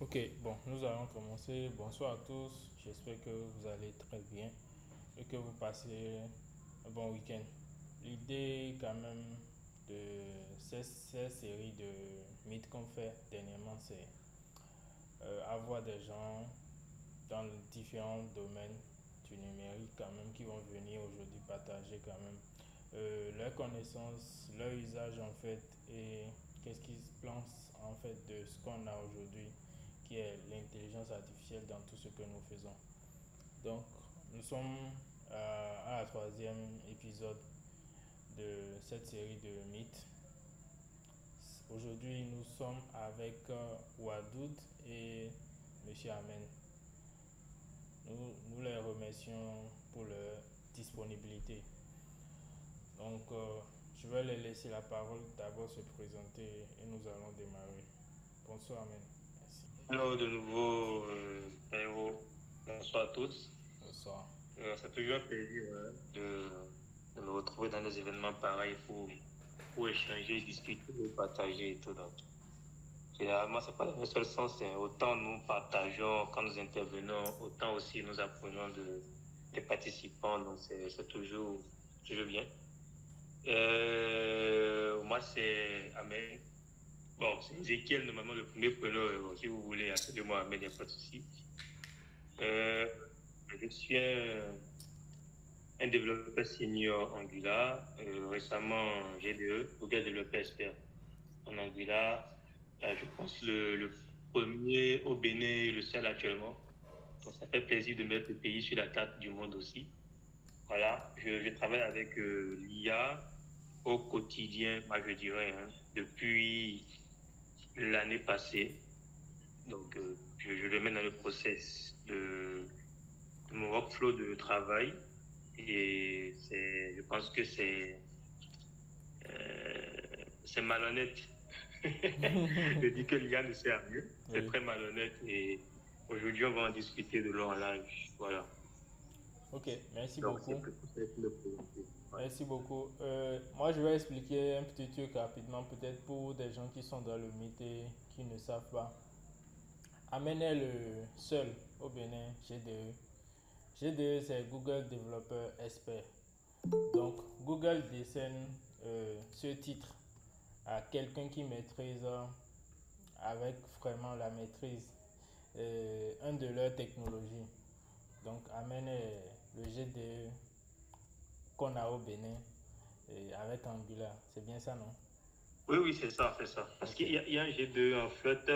Ok, bon, nous allons commencer. Bonsoir à tous. J'espère que vous allez très bien et que vous passez un bon week-end. L'idée, quand même, de cette série de mythes qu'on fait dernièrement, c'est avoir des gens dans les différents domaines du numérique, quand même, qui vont venir aujourd'hui partager, quand même, leurs connaissances, leur usage, en fait, et qu'est-ce qu'ils pensent, en fait, de ce qu'on a aujourd'hui, qui est l'intelligence artificielle dans tout ce que nous faisons. Donc, nous sommes à la troisième épisode de cette série de mythes. Aujourd'hui, nous sommes avec Wadoud et Monsieur Amen. Nous les remercions pour leur disponibilité. Donc, je vais les laisser la parole d'abord se présenter et nous allons démarrer. Bonsoir, Amen. Merci. Hello de nouveau, Taïwo. Bonsoir à tous. Bonsoir. C'est toujours un plaisir de me retrouver dans des événements pareils pour échanger, discuter, partager et tout. Donc, généralement, c'est pas dans le seul sens. Autant nous partageons quand nous intervenons, autant aussi nous apprenons des participants. Donc, c'est toujours bien. Moi, c'est Ahmed. Bon, c'est Ezekiel, normalement, le premier prénom. Si vous voulez, appelez-moi Ahmed, il n'y a pas de souci. Euh, je suis un développeur senior Angular. Récemment, GDE, Google Developer Expert en Angular. Je pense le premier au Bénin et le seul actuellement. Donc, ça fait plaisir de mettre le pays sur la carte du monde aussi. Voilà, je travaille avec l'IA au quotidien, moi je dirais, hein, depuis l'année passée. Donc, je le mets dans le process de mon workflow de travail. Et je pense que c'est malhonnête de dire que l'IA ne sert à rien. C'est Oui. très malhonnête et aujourd'hui, on va en discuter de long en large. Voilà. Ok, merci Donc, beaucoup. c'est plutôt ça pour le présenter. Ouais. Merci beaucoup. Moi, je vais expliquer un petit truc rapidement, peut-être pour des gens qui sont dans le mythe et qui ne savent pas. Amen est le seul au Bénin GDE. GDE, c'est Google Developer Expert. Donc, Google décerne ce titre à quelqu'un qui maîtrise avec vraiment la maîtrise un de leurs technologies. Donc, Amen est le GDE qu'on a au Bénin avec Angular. C'est bien ça, non? Oui, oui, c'est ça, c'est ça. Parce Ok, qu'il y a un G2 en fait,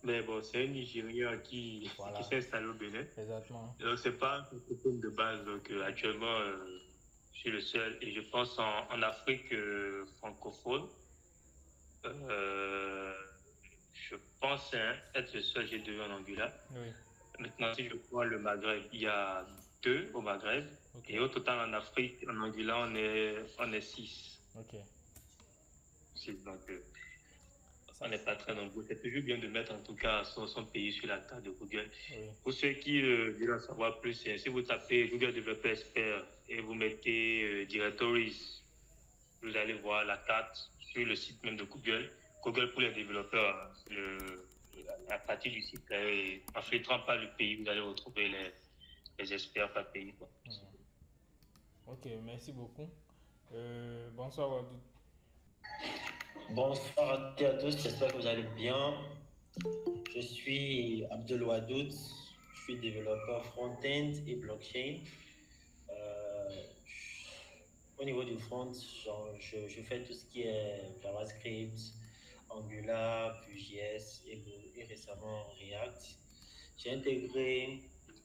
mais bon, c'est un Nigérien qui voilà, s'est installé au Bénin. exactement. Donc, c'est pas un francophone de base. Donc, actuellement, je suis le seul. Et je pense en Afrique francophone, euh, je pense hein, être le seul G2 en Angular. Oui, Maintenant, si je prends le Maghreb, il y a deux au Maghreb. ok, Et au total, en Afrique, en Angular, on est six. ok. Donc, on Ça, n'est pas très nombreux. C'est toujours bien de mettre en tout cas son pays sur la carte de Google. oui, Pour ceux qui veulent en savoir plus, si vous tapez Google Developer Expert et vous mettez Directories, vous allez voir la carte sur le site même de Google. Google pour les développeurs, hein, la partie du site. Et en filtrant par le pays, vous allez retrouver les experts par pays. Quoi. ok, merci beaucoup. Bonsoir, Wadou. Bonsoir à toutes et à tous, j'espère que vous allez bien. Je suis Abdel Wadoud, je suis développeur front-end et blockchain. Euh, Au niveau du front, je fais tout ce qui est JavaScript, Angular, Vue.js et récemment React. J'ai intégré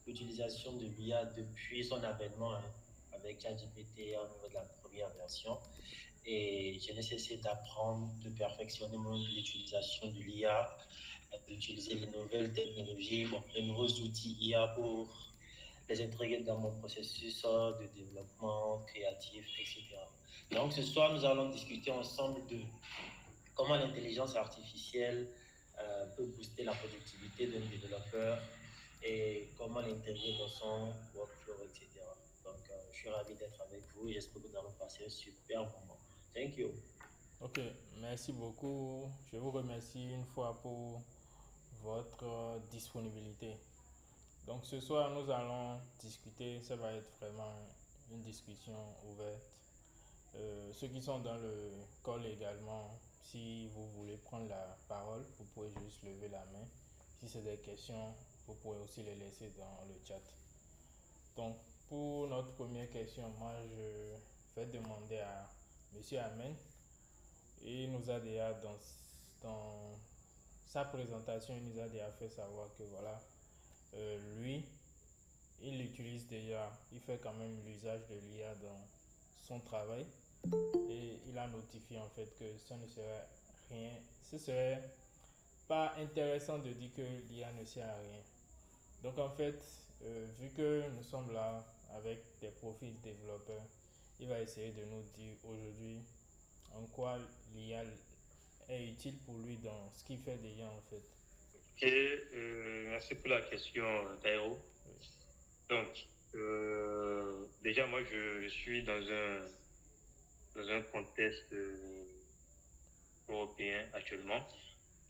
l'utilisation de l'IA depuis son avènement hein, avec ChatGPT au niveau de la première version. Et j'ai nécessité d'apprendre, de perfectionner l'utilisation de l'IA, d'utiliser les nouvelles technologies, les nouveaux outils IA pour les intégrer dans mon processus de développement créatif, etc. Donc ce soir, nous allons discuter ensemble de comment l'intelligence artificielle peut booster la productivité d'un développeur et comment l'intégrer dans son workflow, etc. Donc, je suis ravi d'être avec vous et j'espère que nous allons passer un super moment. Thank you. Ok, merci beaucoup. Je vous remercie une fois pour votre disponibilité. Donc ce soir, nous allons discuter, ça va être vraiment une discussion ouverte. Ceux qui sont dans le call également, si vous voulez prendre la parole, vous pouvez juste lever la main. Si c'est des questions, vous pouvez aussi les laisser dans le chat. Donc pour notre première question, moi je vais demander à Monsieur Amen. Il nous a déjà dans sa présentation, il nous a déjà fait savoir que voilà, lui, il utilise déjà, il fait quand même l'usage de l'IA dans son travail et il a notifié en fait que ça ne serait rien, ce serait pas intéressant de dire que l'IA ne sert à rien. Donc en fait, vu que nous sommes là avec des profils développeurs, il va essayer de nous dire aujourd'hui en quoi l'IA est utile pour lui dans ce qu'il fait déjà en fait. Ok, merci pour la question, Taïro. Donc, déjà, moi, je suis dans un contexte européen actuellement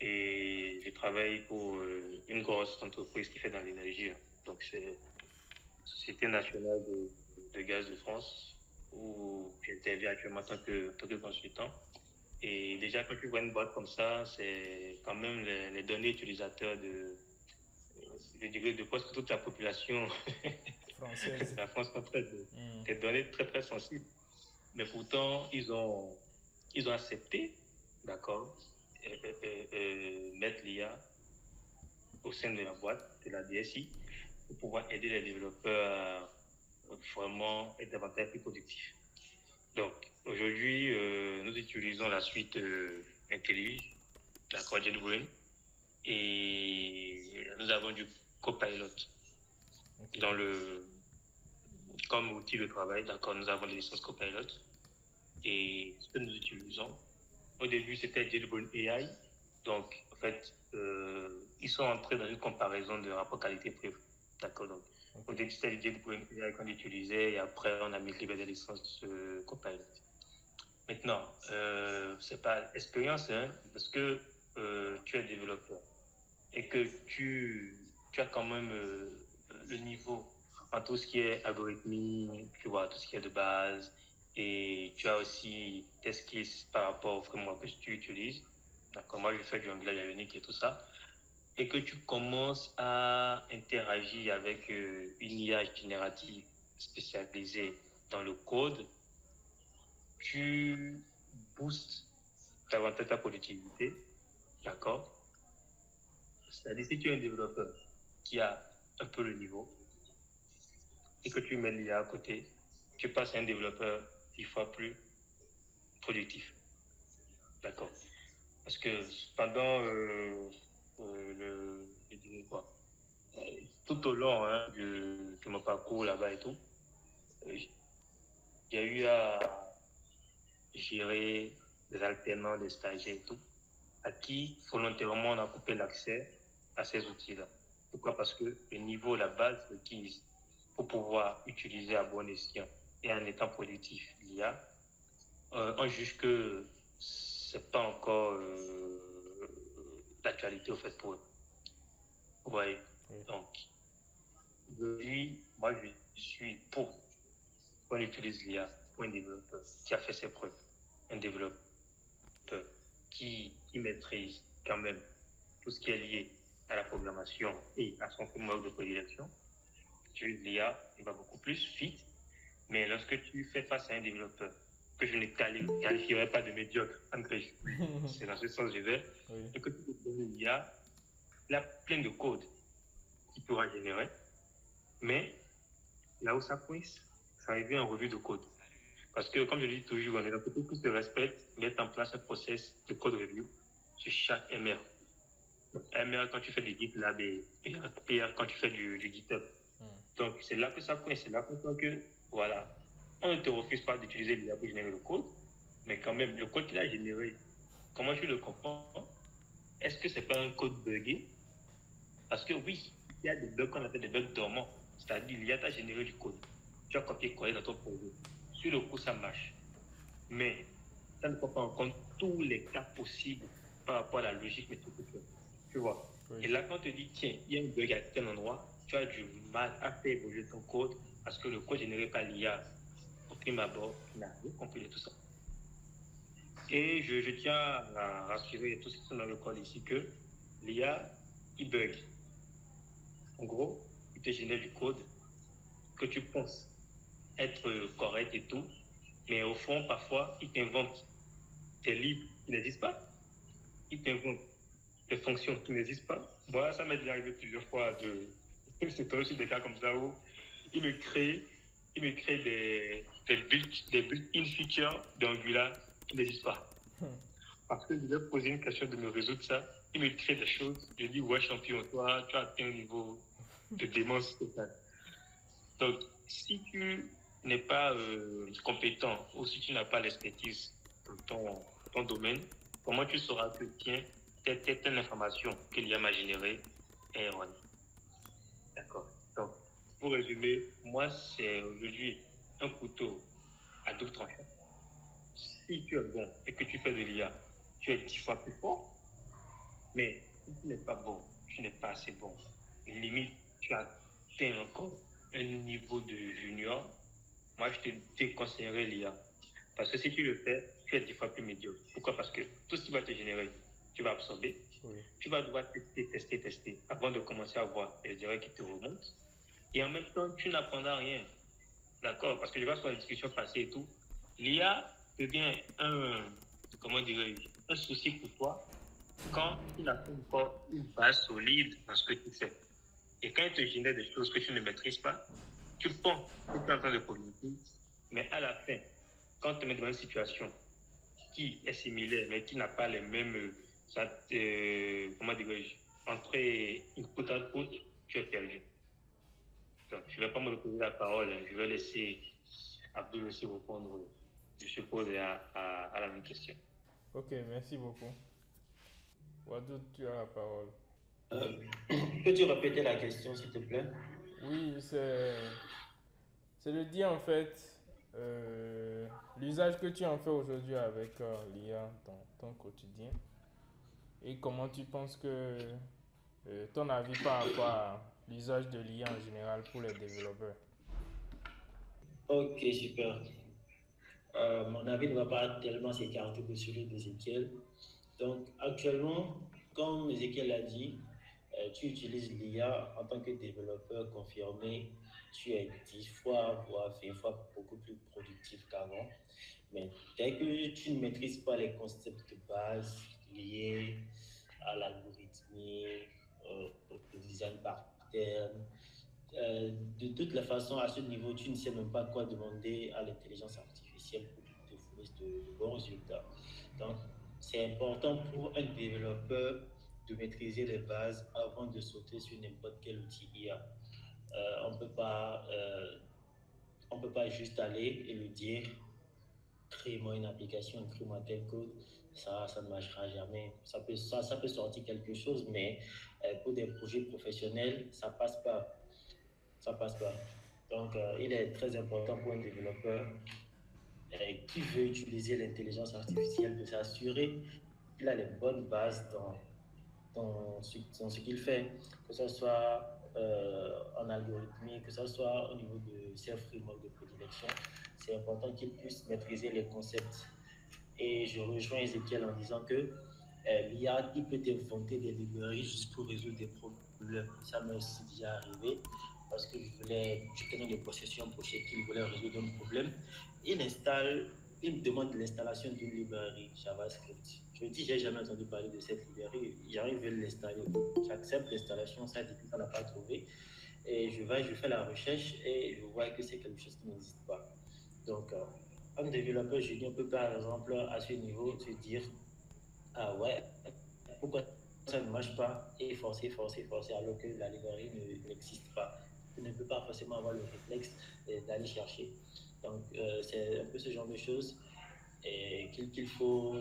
et je travaille pour une grosse entreprise qui fait dans l'énergie. Donc, c'est la Société nationale de gaz de France où j'interviens actuellement en tant que consultant. Et déjà, quand tu vois une boîte comme ça, c'est quand même les données utilisateurs je dirais, de presque toute la population Française. la France sont des données très, très sensibles. Mais pourtant, ils ont accepté, d'accord, mettre l'IA au sein de la boîte, de la DSI, pour pouvoir aider les développeurs à vraiment être davantage plus productifs. Donc, aujourd'hui, nous utilisons la suite IntelliJ, d'accord, JetBrains, et nous avons du Copilot dans comme outil de travail. D'accord, nous avons des licences Copilot et ce que nous utilisons. Au début, c'était JetBrains AI. Donc, en fait, ils sont entrés dans une comparaison de rapport qualité-prix. D'accord, donc, au début, c'était JetBrains AI qu'on utilisait et après, on a mis des licences Copilot. Maintenant, c'est pas expérience, hein, parce que tu es développeur et que tu as quand même le niveau en tout ce qui est algorithmie, tu vois, tout ce qui est de base, et tu as aussi tes skills par rapport au framework que tu utilises. D'accord, moi je fais du Angular Ionic et tout ça, et que tu commences à interagir avec une IA générative spécialisée dans le code, tu boostes davantage ta productivité, d'accord? C'est-à-dire si tu es un développeur qui a un peu le niveau et que tu mets l'IA à côté, tu passes à un développeur 10 fois plus productif. D'accord. Parce que pendant je dirais quoi, tout au long de mon parcours là-bas et tout, il y a eu à gérer des alternants, des stagiaires et tout, à qui volontairement on a coupé l'accès à ces outils-là. Pourquoi? Parce que le niveau, la base requise pour pouvoir utiliser à bon escient et en étant productif l'IA, on juge que c'est pas encore d'actualité au fait pour eux. Vous voyez? Oui. Donc, aujourd'hui, moi je suis pour qu'on utilise l'IA pour un développeur qui a fait ses preuves, un développeur qui maîtrise quand même tout ce qui est lié à la programmation et à son framework de prédilection. L'IA, il va beaucoup plus vite, mais lorsque tu fais face à un développeur que je ne qualifierais pas de médiocre, c'est dans ce sens que je vais, Oui. et que tu peux donner l'IA, il a plein de codes qu'il pourra générer, mais là où ça coince, ça revient en revue de code. Parce que, comme je le dis toujours, on est dans beaucoup plus de respect, mettre en place un process de code review sur chaque MR. MR quand tu fais du GitLab et PR quand tu fais du GitHub. Donc, c'est là que ça coince, c'est là qu'on sent que, voilà, on ne te refuse pas d'utiliser l'IA pour générer le code, mais quand même, le code qu'il a généré, comment tu le comprends? Est-ce que c'est pas un code buggé? Parce que oui, il y a des bugs qu'on appelle des bugs dormants, c'est-à-dire l'IA t'a généré du code, tu as copié-collé dans ton projet. Sur le coup, ça marche, mais ça ne prend pas en compte tous les cas possibles par rapport à la logique méthodologique. Tu vois? Oui. Et là, quand on te dit, tiens, il y a un bug à tel endroit, tu as du mal à faire évoluer ton code parce que le code généré par l'IA, au prime abord, tu n'as rien compris de tout ça. Et je tiens à rassurer tous ceux qui sont dans le code ici que l'IA, il bug. En gros, il te génère du code que tu penses être correct et tout, mais au fond, parfois, il t'invente des livres qui n'existent pas. Il t'invente des fonctions qui n'existent pas. Moi, ça m'est déjà arrivé plusieurs fois de... C'est aussi des cas comme ça où il me crée des built-in features d'Angular qui n'existent pas. Parce que je lui ai posé une question de me résoudre ça. Il me crée des choses. Je dis, ouais, champion, toi, tu as atteint un niveau de démence totale. Donc, si tu n'es pas compétent ou si tu n'as pas l'expertise dans ton domaine, comment tu sauras que, tiens, telle information que l'IA m'a générée est erronée? D'accord. Donc, pour résumer, moi, c'est aujourd'hui un couteau à double tranchant. Si tu es bon et que tu fais de l'IA, tu es 10 fois plus fort. Mais si tu n'es pas bon, tu n'es pas assez bon. Et limite, tu as atteint encore un niveau de junior. Moi, je te déconseillerais l'IA. Parce que si tu le fais, tu es 10 fois plus médiocre. Pourquoi? Parce que tout ce qui va te générer, tu vas absorber. Oui. Tu vas devoir tester avant de commencer à voir les erreurs qui te remontent. Et en même temps, tu n'apprendras rien. D'accord? Parce que je vois sur la discussion passée et tout, l'IA devient un souci pour toi quand tu n'as pas encore une base solide dans ce que tu fais. Et quand il te génère des choses que tu ne maîtrises pas, tu penses que tu es en train de communiquer, mais à la fin, quand tu te mets dans une situation qui est similaire, mais qui n'a pas les mêmes, comment dirais-je, entre input et output, tu es perdu. Donc, je ne vais pas me reposer la parole, je vais laisser Abdul aussi répondre, je suppose, à la même question. Ok, merci beaucoup. Wadoud, tu as la parole. Peux-tu répéter la question, s'il te plaît? Oui, c'est de dire en fait l'usage que tu en fais aujourd'hui avec l'IA dans ton quotidien et comment tu penses que ton avis par rapport à l'usage de l'IA en général pour les développeurs. Ok, super. Mon avis ne va pas tellement s'écarter que celui d'Ézéchiel. Donc, actuellement, comme Ézéchiel l'a dit, tu utilises l'IA en tant que développeur confirmé. Tu es 10 fois, voire 20 fois beaucoup plus productif qu'avant. Mais dès que tu ne maîtrises pas les concepts de base liés à l'algorithmie, au design pattern, de toute la façon, à ce niveau, tu ne sais même pas quoi demander à l'intelligence artificielle pour te fournir de bons résultats. Donc, c'est important pour un développeur de maîtriser les bases avant de sauter sur n'importe quel outil IA. On peut pas juste aller et lui dire, crée-moi une application, crée-moi tel code. Ça ne marchera jamais. Ça peut sortir quelque chose, mais pour des projets professionnels, ça passe pas. Ça passe pas. Donc, il est très important pour un développeur qui veut utiliser l'intelligence artificielle de s'assurer qu'il a les bonnes bases dans ce qu'il fait, que ce soit en algorithmie, que ce soit au niveau de ses frameworks de prédilection. C'est important qu'il puisse maîtriser les concepts. Et je rejoins Ezekiel en disant que l'IA, il peut inventer des librairies juste pour résoudre des problèmes. Ça m'est aussi déjà arrivé parce que je tenais des possessions pour chez qui il voulait résoudre un problème. Il me demande l'installation d'une librairie JavaScript. Je me dis, j'ai jamais entendu parler de cette librairie. J'arrive à l'installer. J'accepte l'installation, ça dit que ça n'a pas trouvé. Et je fais la recherche et je vois que c'est quelque chose qui n'existe pas. Donc, un développeur junior peut par exemple à ce niveau se dire, ah ouais, pourquoi ça ne marche pas et forcer alors que la librairie n'existe pas. Tu ne peux pas forcément avoir le réflexe d'aller chercher. Donc, c'est un peu ce genre de choses qu'il faut,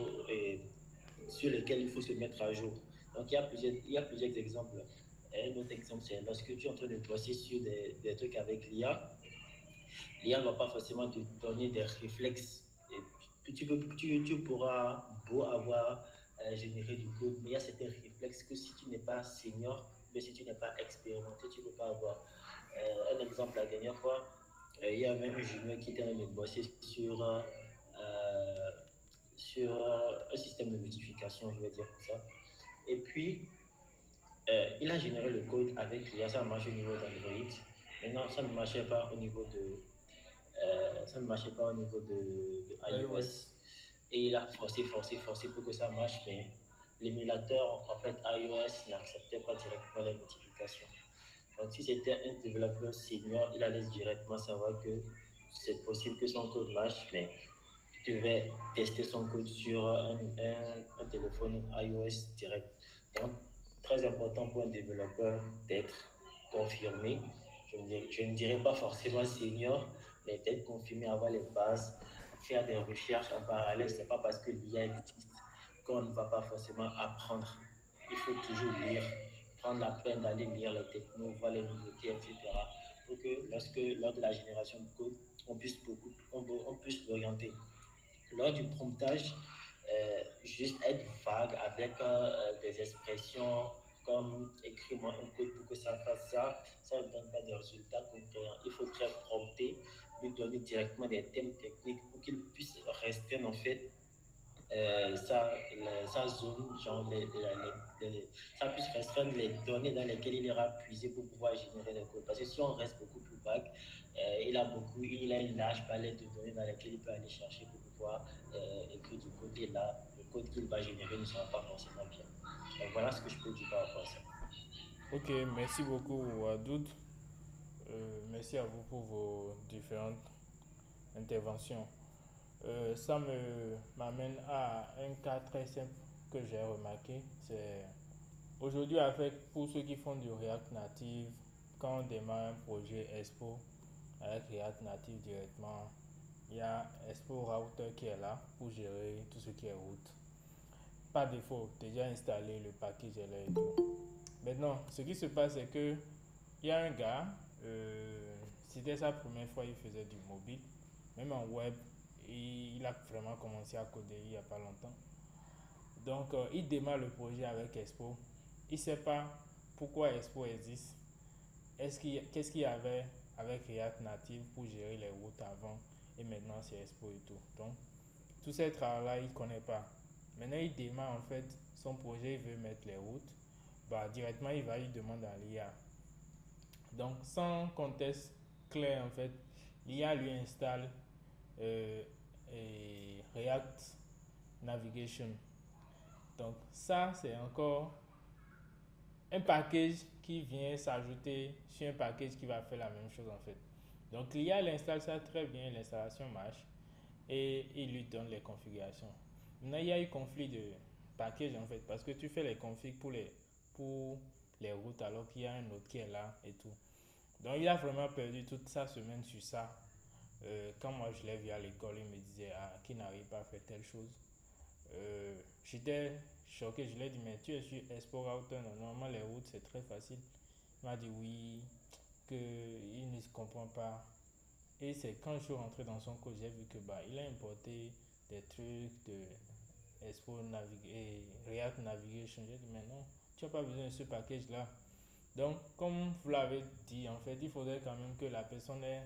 sur lesquelles il faut se mettre à jour. Donc, il y a plusieurs exemples. Un autre exemple, c'est lorsque tu es en train de bosser sur des trucs avec l'IA, l'IA ne va pas forcément te donner des réflexes. Et tu pourras beau avoir générer du code, mais il y a certains réflexes que si tu n'es pas senior, mais si tu n'es pas expérimenté, tu ne peux pas avoir. Un exemple, la dernière fois, il y avait un junior qui était en train de bosser sur un système de notification, je vais dire comme ça. Et puis, il a généré le code avec l'IA, ça marche au niveau d'Android. Maintenant, ça ne marchait pas au niveau ça ne marchait pas au niveau de iOS. iOS. Et il a forcé pour que ça marche, mais l'émulateur, en fait, iOS n'acceptait pas directement les notifications. Donc, si c'était un développeur senior, il allait directement savoir que c'est possible que son code marche, mais il devait tester son code sur un téléphone iOS direct. Donc, très important pour un développeur d'être confirmé. Je ne dirais pas forcément senior, mais d'être confirmé, avoir les bases, faire des recherches en parallèle. Ce n'est pas parce que l'IA existe qu'on ne va pas forcément apprendre. Il faut toujours lire, prendre la peine d'aller lire les technos, voir les nouveautés, etc. Pour que lors de la génération de code, on puisse l'orienter. Lors du promptage, juste être vague avec des expressions comme écris-moi un code pour que ça fasse ça, ça ne donne pas de résultats concrets. Il faudrait prompter, lui donner directement des thèmes techniques pour qu'il puisse restreindre en fait sa zone, genre ça puisse restreindre les données dans lesquelles il ira puiser pour pouvoir générer des codes. Parce que si on reste beaucoup plus vague, il a une large palette de données dans lesquelles il peut aller chercher pour pouvoir écrire du code. Et là, le code qu'il va générer ne sera pas forcément bien. Donc voilà ce que je peux dire par rapport à ça. Ok, merci beaucoup Wadoud. Merci à vous pour vos différentes interventions. Ça m'amène à un cas très simple que j'ai remarqué. C'est aujourd'hui pour ceux qui font du React Native, quand on démarre un projet Expo avec React Native directement, il y a Expo Router qui est là pour gérer tout ce qui est route. Par défaut, déjà installé le package est là et tout. Maintenant, ce qui se passe, c'est que il y a un gars, c'était sa première fois, il faisait du mobile, même en web, et il a vraiment commencé à coder il n'y a pas longtemps. Donc, il démarre le projet avec Expo. Il ne sait pas pourquoi Expo existe. Qu'est-ce qu'il y avait avec React Native pour gérer les routes avant et maintenant c'est Expo et tout. Donc, tous ces travaux-là, il ne connaît pas. Maintenant, il démarre en fait son projet, il veut mettre les routes. Bah, directement, il demande à l'IA. Donc, sans contexte clair, en fait, l'IA lui installe euh, React Navigation. Donc, ça, c'est encore un package qui vient s'ajouter sur un package qui va faire la même chose, en fait. Donc, l'IA l'installe ça très bien, l'installation marche et il lui donne les configurations. Maintenant, il y a eu conflit de package, en fait, parce que tu fais les configs pour les routes alors qu'il y a un autre qui est là et tout. Donc, il a vraiment perdu toute sa semaine sur ça. Quand moi je l'ai vu à l'école, il me disait qui n'arrive pas à faire telle chose. J'étais choqué, je lui ai dit, mais tu es sur Expo Router, normalement les routes c'est très facile. Il m'a dit oui, qu'il ne se comprend pas. Et c'est quand je suis rentré dans son code, j'ai vu que il a importé des trucs de React Navigation. J'ai dit, mais non, tu n'as pas besoin de ce package là. Donc, comme vous l'avez dit, en fait, il faudrait quand même que la personne ait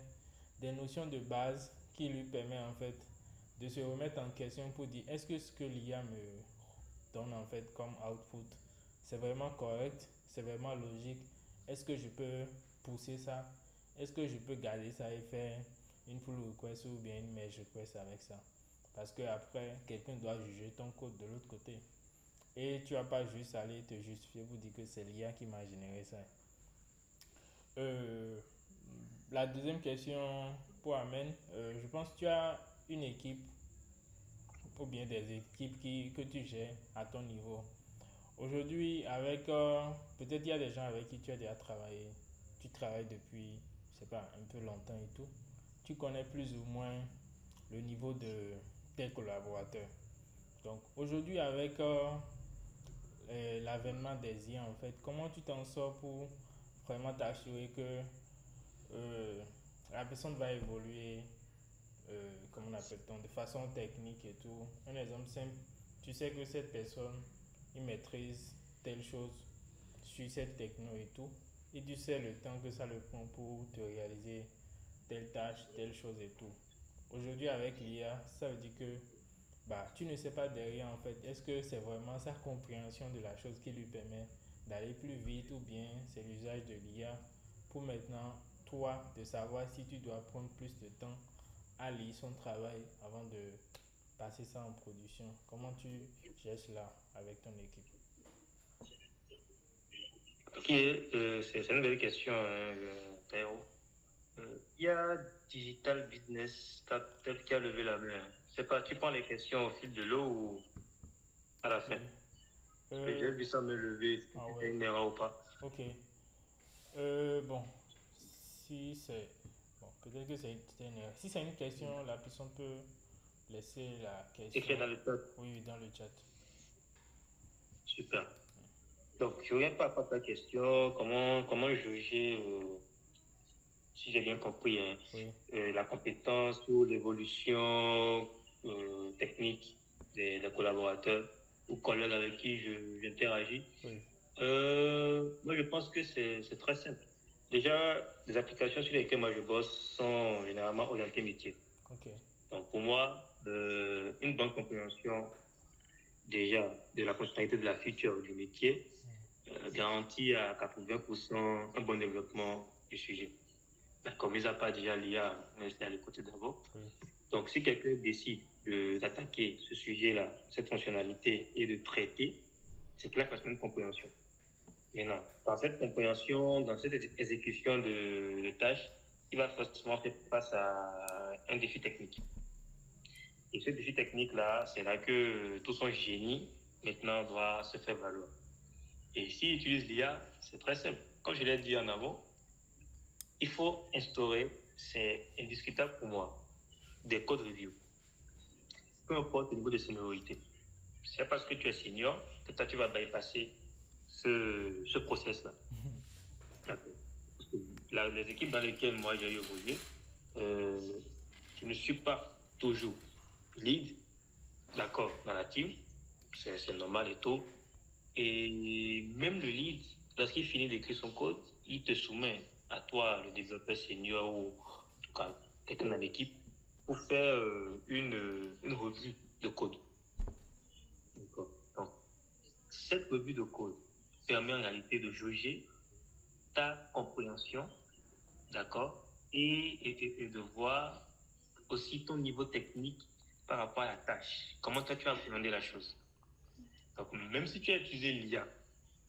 des notions de base qui lui permettent en fait de se remettre en question pour dire est-ce que ce que l'IA me donne en fait comme output, c'est vraiment correct, c'est vraiment logique, est-ce que je peux pousser ça, est-ce que je peux garder ça et faire une pull request ou bien une merge request avec ça. Parce que après, quelqu'un doit juger ton code de l'autre côté. Et tu vas pas juste aller te justifier pour dire que c'est l'IA qui m'a généré ça. Euh, la deuxième question pour Amen, je pense que tu as une équipe ou bien des équipes que tu gères à ton niveau. Aujourd'hui, avec peut-être il y a des gens avec qui tu as déjà travaillé, tu travailles depuis, je sais pas, un peu longtemps et tout. Tu connais plus ou moins le niveau de tes collaborateurs. Donc aujourd'hui, avec l'avènement des IA, en fait, comment tu t'en sors pour vraiment t'assurer que euh, la personne va évoluer, comment on appelle-t-on, de façon technique et tout. Un exemple simple, tu sais que cette personne, il maîtrise telle chose sur cette techno et tout, et tu sais le temps que ça le prend pour te réaliser telle tâche, telle chose et tout. Aujourd'hui, avec l'IA, ça veut dire que bah, tu ne sais pas derrière en fait, est-ce que c'est vraiment sa compréhension de la chose qui lui permet d'aller plus vite ou bien c'est l'usage de l'IA pour maintenant toi de savoir si tu dois prendre plus de temps à lire son travail avant de passer ça en production. Comment tu gères cela avec ton équipe? Ok, c'est une belle question, hein, Théo. Il y a Digital Business peut-être qui a levé la main. Je sais pas, tu prends les questions au fil de l'eau ou à la fin? Oui. Parce que j'ai vu ça me lever, est-ce que Ah c'était ouais, une erreur ou pas? ok. Bon, si c'est... Bon, peut-être que c'était une erreur. Si c'est une question, la personne peut laisser la question, Écrit dans le chat. oui, dans le chat. Super. Donc, je reviens pas à ta question. Comment juger, si j'ai bien compris, hein, Oui, la compétence ou l'évolution technique des collaborateurs ou collègues avec qui j'interagis? oui, Moi, je pense que c'est très simple. Déjà, les applications sur lesquelles moi je bosse sont généralement orientées métier. ok. Donc, pour moi, une bonne compréhension déjà de la fonctionnalité de la feature du métier garantit à 80% un bon développement du sujet. D'accord, mis à part déjà l'IA, mais c'est à l'écouter d'abord. Oui, Donc, si quelqu'un décide d'attaquer ce sujet-là, cette fonctionnalité et de traiter, c'est clair que c'est une compréhension. Maintenant, dans cette compréhension, dans cette exécution de tâches, il va forcément faire face à un défi technique. Et ce défi technique-là, c'est là que tout son génie, maintenant, doit se faire valoir. Et s'il utilise l'IA, c'est très simple. Comme je l'ai dit en avant, il faut instaurer, c'est indiscutable pour moi, des code review. Peu importe le niveau de seniorité. C'est parce que tu es senior que toi, tu vas bypasser ce process-là. Les équipes dans lesquelles moi j'ai évolué, euh, je ne suis pas toujours lead, d'accord, dans la team, c'est normal et tout. Et même le lead, lorsqu'il finit d'écrire son code, il te soumet à toi, le développeur senior ou en tout cas quelqu'un dans l'équipe, pour faire une revue de code. D'accord. Donc, cette revue de code permet en réalité de jauger ta compréhension, d'accord, et de voir aussi ton niveau technique par rapport à la tâche. Comment toi tu as appréhendé la chose. Donc, même si tu as utilisé l'IA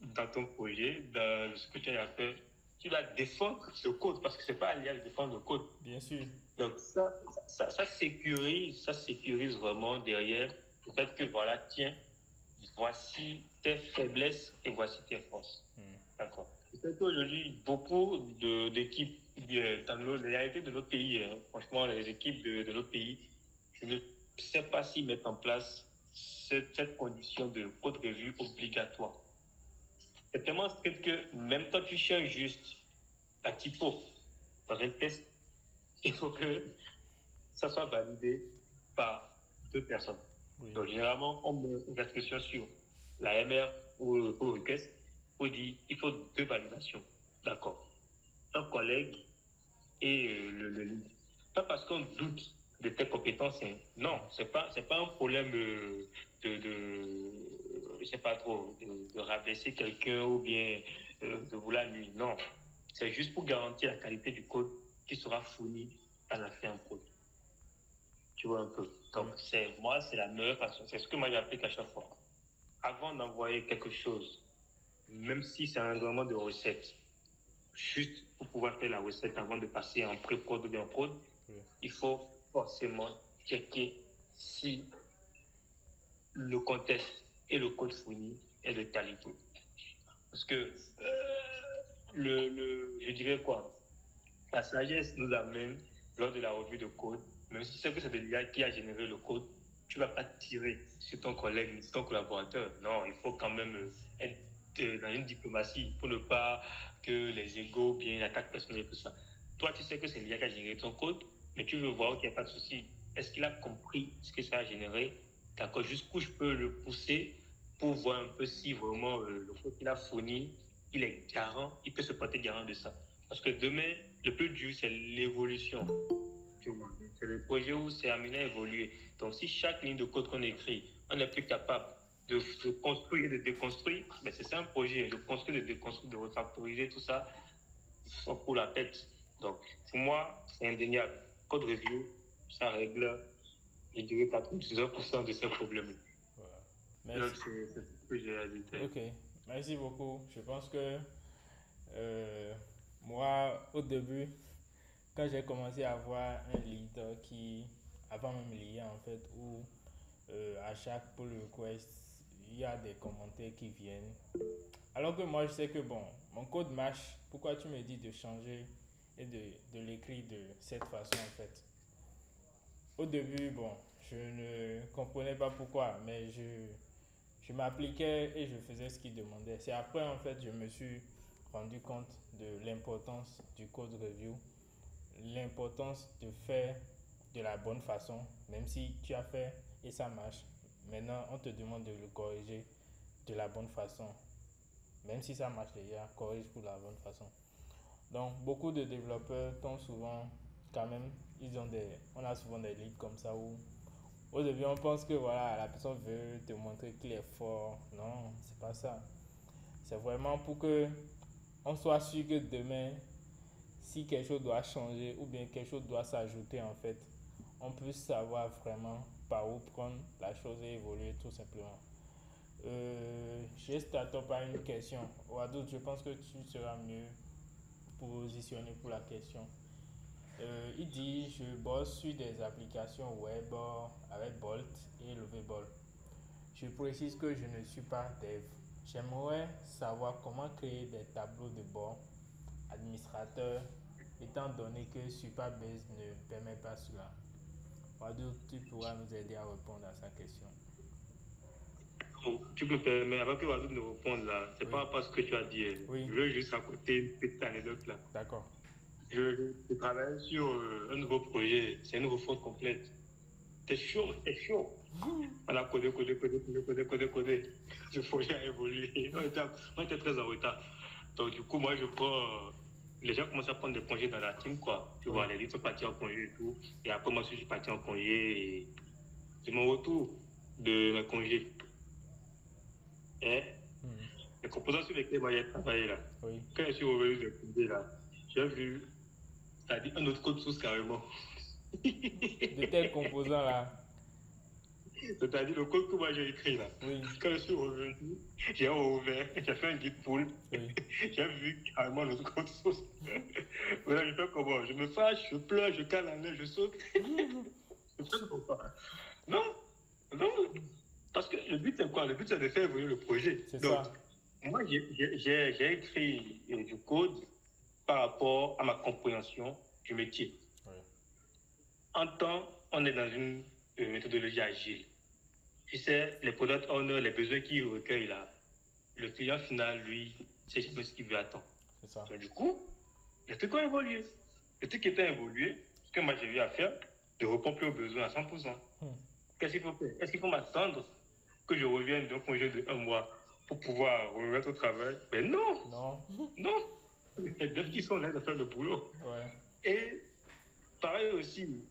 dans ton projet, dans ce que tu as fait, tu dois défendre ce code parce que ce n'est pas à l'IA de défendre le code. bien sûr. Donc, ça sécurise vraiment derrière le fait que voilà, tiens, voici tes faiblesses et voici tes forces. D'accord. C'est qu'aujourd'hui, beaucoup d'équipes dans la réalité de notre pays, hein, franchement, les équipes de notre pays, je ne sais pas s'ils mettent en place cette condition de code revue obligatoire. C'est tellement strict que même quand tu cherches juste la typo dans un test, il faut que ça soit validé par deux personnes. Oui, Donc, généralement, on met une restriction sur la MR ou le request pour dire il faut deux validations. D'accord. Un collègue et le lead. Pas parce qu'on doute de tes compétences. Hein. Non, c'est pas un problème je sais pas trop, de rabaisser quelqu'un ou bien de vouloir nuire. Non. C'est juste pour garantir la qualité du code qui sera fourni à la fin en prod. Tu vois un peu. Donc, oui, c'est la meilleure façon. C'est ce que moi j'applique à chaque fois. Avant d'envoyer quelque chose, même si c'est un règlement de recette, juste pour pouvoir faire la recette avant de passer en pré-prod ou bien en prod, oui. il faut forcément checker si le contexte et le code fourni est de qualité. Parce que je dirais quoi? La sagesse nous amène lors de la revue de code, même si c'est que c'est de l'IA qui a généré le code, tu ne vas pas tirer sur ton collègue, sur ton collaborateur. Non, il faut quand même être dans une diplomatie pour ne pas que les égos, bien l'attaque personnelle, tout ça. Toi, tu sais que c'est l'IA qui a généré ton code, mais tu veux voir qu'il n'y a pas de souci. Est-ce qu'il a compris ce que ça a généré? d'accord, jusqu'où je peux le pousser pour voir un peu si vraiment le code qu'il a fourni, il est garant, il peut se porter garant de ça. Parce que demain, le plus dur, c'est l'évolution. Tu vois. C'est le projet où c'est amené à évoluer. Donc, si chaque ligne de code qu'on écrit, on n'est plus capable de construire et de déconstruire, mais c'est ça un projet, de construire, de déconstruire, de refactoriser tout ça, on pour la tête. Donc, pour moi, c'est indéniable. Code review, ça règle, je dirais, 99% de ces problèmes. Voilà. Donc, Merci. c'est ce que j'ai à dire. Ok, merci beaucoup. Je pense que euh, moi, au début, quand j'ai commencé à voir un leader qui, avant même l'IA en fait, où à chaque pull request, il y a des commentaires qui viennent. Alors que moi, je sais que bon, mon code marche. Pourquoi tu me dis de changer et de l'écrire de cette façon en fait? Au début, bon, je ne comprenais pas pourquoi, mais je m'appliquais et je faisais ce qu'il demandait. C'est après, en fait, je me suis rendu compte de l'importance du code review, l'importance de faire de la bonne façon, même si tu as fait et ça marche. Maintenant, on te demande de le corriger de la bonne façon. Même si ça marche déjà, corrige pour la bonne façon. Donc, beaucoup de développeurs tombent souvent, quand même, on a souvent des leads comme ça où au début, on pense que voilà, la personne veut te montrer qu'il est fort. Non, c'est pas ça. C'est vraiment pour que on soit sûr que demain, si quelque chose doit changer ou bien quelque chose doit s'ajouter en fait, on puisse savoir vraiment par où prendre la chose et évoluer tout simplement. Juste à toi par une question. Wadoud, je pense que tu seras mieux positionné pour la question. Il dit, je bosse sur des applications web avec Bolt et Lovable. Je précise que je ne suis pas dev. J'aimerais savoir comment créer des tableaux de bord administrateur étant donné que Supabase ne permet pas cela. Wadou, tu pourras nous aider à répondre à sa question. Donc, tu me permets, avant que Wazou nous réponde là, c'est Oui. pas rapport à ce que tu as dit. Oui. Je veux juste raconter une petite anecdote là. D'accord. Je travaille sur un nouveau projet, c'est une refonte complète. C'est chaud, c'est chaud. On a codé. Le projet a évolué. On était très en retard. Donc, du coup, moi, je prends. Les gens commencent à prendre des congés dans la team, quoi. Tu vois, les gens sont partis en congé et tout. Et après, moi, je suis parti en congé. Et c'est mon retour de mes congés. Et les composants sur lesquels moi, j'ai travaillé là. Oui. Quand je suis revenu de congé là, j'ai vu, c'est-à-dire un autre code source carrément. De tels composants là. C'est-à-dire le code que moi j'ai écrit là. Oui. Quand je suis revenu, j'ai ouvert, j'ai fait un git pull. Oui. J'ai vu carrément le code source. Voilà, je fais comment? Je me fâche, je pleure, je cale la neige, je saute. Je fais comment? Non, non. Parce que le but c'est quoi? Le but c'est de faire évoluer le projet. C'est donc, ça. moi j'ai écrit du code par rapport à ma compréhension du métier. Oui. En temps, on est dans une méthodologie agile. Tu sais, les product owners, les besoins qu'ils recueillent là, le client final, lui, c'est jamais ce qu'il veut attendre. C'est ça. Donc, du coup, les trucs ont évolué. Les trucs qui étaient évolués, ce que moi j'ai eu à faire, de répondre plus aux besoins à 100%. Qu'est-ce qu'il faut faire? Est-ce qu'il faut m'attendre que je revienne d'un congé de 1 mois pour pouvoir remettre au travail? Ben non! Non. Non! Les devs qui sont là de faire le boulot. Ouais. Et pareil aussi,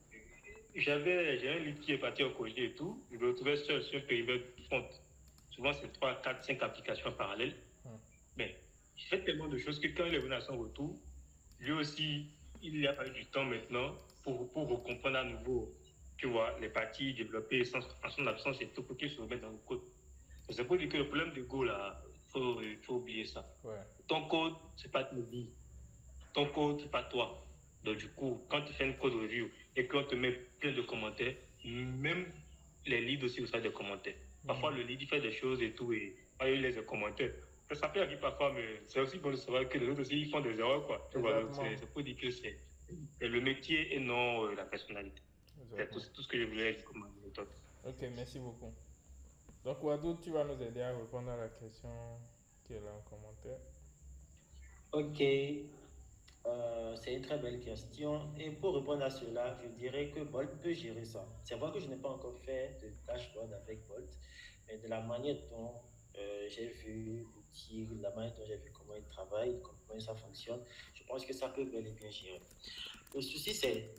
j'ai un lead qui est parti au congé et tout. Je me retrouvais seul sur un périmètre front. Souvent, c'est 3, 4, 5 applications en parallèle. Mais il fait tellement de choses que quand il est venu à son retour, lui aussi, il a fallu du temps maintenant pour comprendre à nouveau, tu vois, les parties développées en son absence et tout pour qu'il se remette dans le code. C'est pour dire que le problème de Go, là, il faut oublier ça. Ouais. Ton code, c'est pas ta vie. Ton code, c'est pas toi. Donc, du coup, quand tu fais une code review et qu'on te met plein de commentaires, même les leads aussi reçoivent des commentaires. Parfois, le lead, il fait des choses et tout, et il laisse des commentaires. Ça peut arriver parfois, mais c'est aussi bon de savoir que les autres aussi, ils font des erreurs, quoi. Tu vois, donc c'est pour dire que c'est le métier et non la personnalité. C'est tout ce que je voulais dire comme anecdote. Ok, merci beaucoup. Donc, Wadou, tu vas nous aider à répondre à la question qui est là en commentaire. Ok. C'est une très belle question. Et pour répondre à cela, je dirais que Bolt peut gérer ça. C'est vrai que je n'ai pas encore fait de dashboard avec Bolt, mais de la manière dont j'ai vu l'outil, de la manière dont j'ai vu comment il travaille, comment ça fonctionne, je pense que ça peut bel et bien gérer. Le souci, c'est